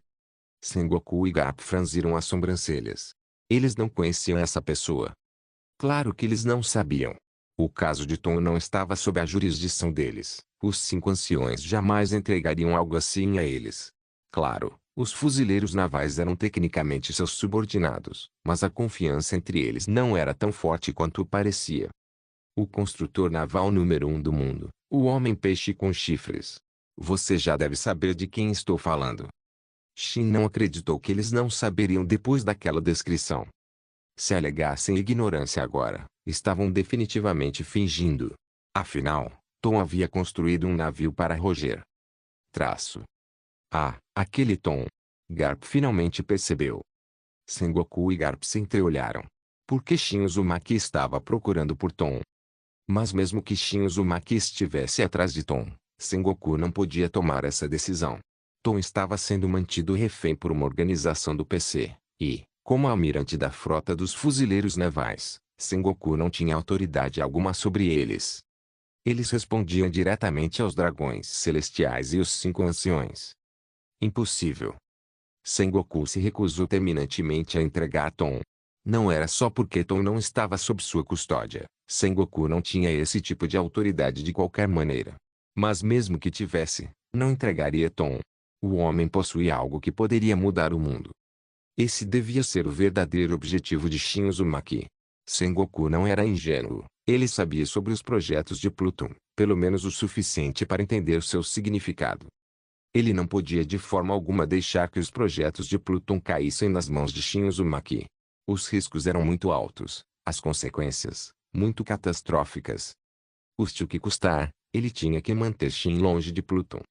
Sengoku e Garp franziram as sobrancelhas. Eles não conheciam essa pessoa. Claro que eles não sabiam. O caso de Tom não estava sob a jurisdição deles. Os 5 anciões jamais entregariam algo assim a eles. Claro, os fuzileiros navais eram tecnicamente seus subordinados, mas a confiança entre eles não era tão forte quanto parecia. O construtor naval número 1 do mundo, o homem-peixe com chifres. Você já deve saber de quem estou falando. Shin não acreditou que eles não saberiam depois daquela descrição. Se alegassem ignorância agora, estavam definitivamente fingindo. Afinal, Tom havia construído um navio para Roger. Aquele Tom. Garp finalmente percebeu. Sengoku e Garp se entreolharam. Por que Shin Uzumaki estava procurando por Tom? Mas mesmo que Shin Uzumaki estivesse atrás de Tom, Sengoku não podia tomar essa decisão. Tom estava sendo mantido refém por uma organização do PC, e, como almirante da frota dos fuzileiros navais, Sengoku não tinha autoridade alguma sobre eles. Eles respondiam diretamente aos dragões celestiais e os 5 anciões. Impossível. Sengoku se recusou terminantemente a entregar Tom. Não era só porque Tom não estava sob sua custódia. Sengoku não tinha esse tipo de autoridade de qualquer maneira. Mas mesmo que tivesse, não entregaria Tom. O homem possuía algo que poderia mudar o mundo. Esse devia ser o verdadeiro objetivo de Shin Uzumaki. Sengoku não era ingênuo. Ele sabia sobre os projetos de Pluton, pelo menos o suficiente para entender seu significado. Ele não podia de forma alguma deixar que os projetos de Pluton caíssem nas mãos de Shin Uzumaki. Os riscos eram muito altos, as consequências, muito catastróficas. Custe o que custar, ele tinha que manter Shin longe de Pluton.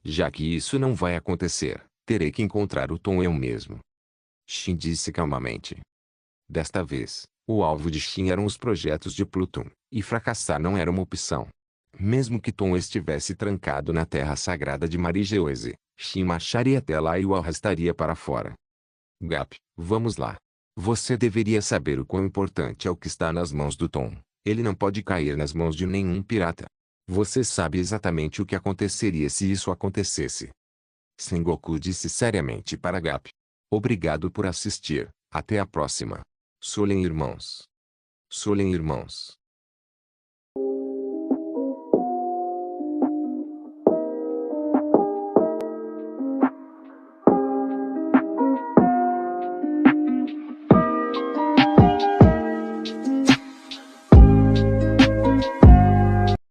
Já que isso não vai acontecer, terei que encontrar o Tom eu mesmo. Shin disse calmamente. Desta vez, o alvo de Shin eram os projetos de Pluton, e fracassar não era uma opção. Mesmo que Tom estivesse trancado na terra sagrada de Marigeoise, Shin marcharia até lá e o arrastaria para fora. Garp, vamos lá. Você deveria saber o quão importante é o que está nas mãos do Tom. Ele não pode cair nas mãos de nenhum pirata. Você sabe exatamente o que aconteceria se isso acontecesse. Sengoku disse seriamente para Garp. Obrigado por assistir. Até a próxima. Solen irmãos. Solen irmãos.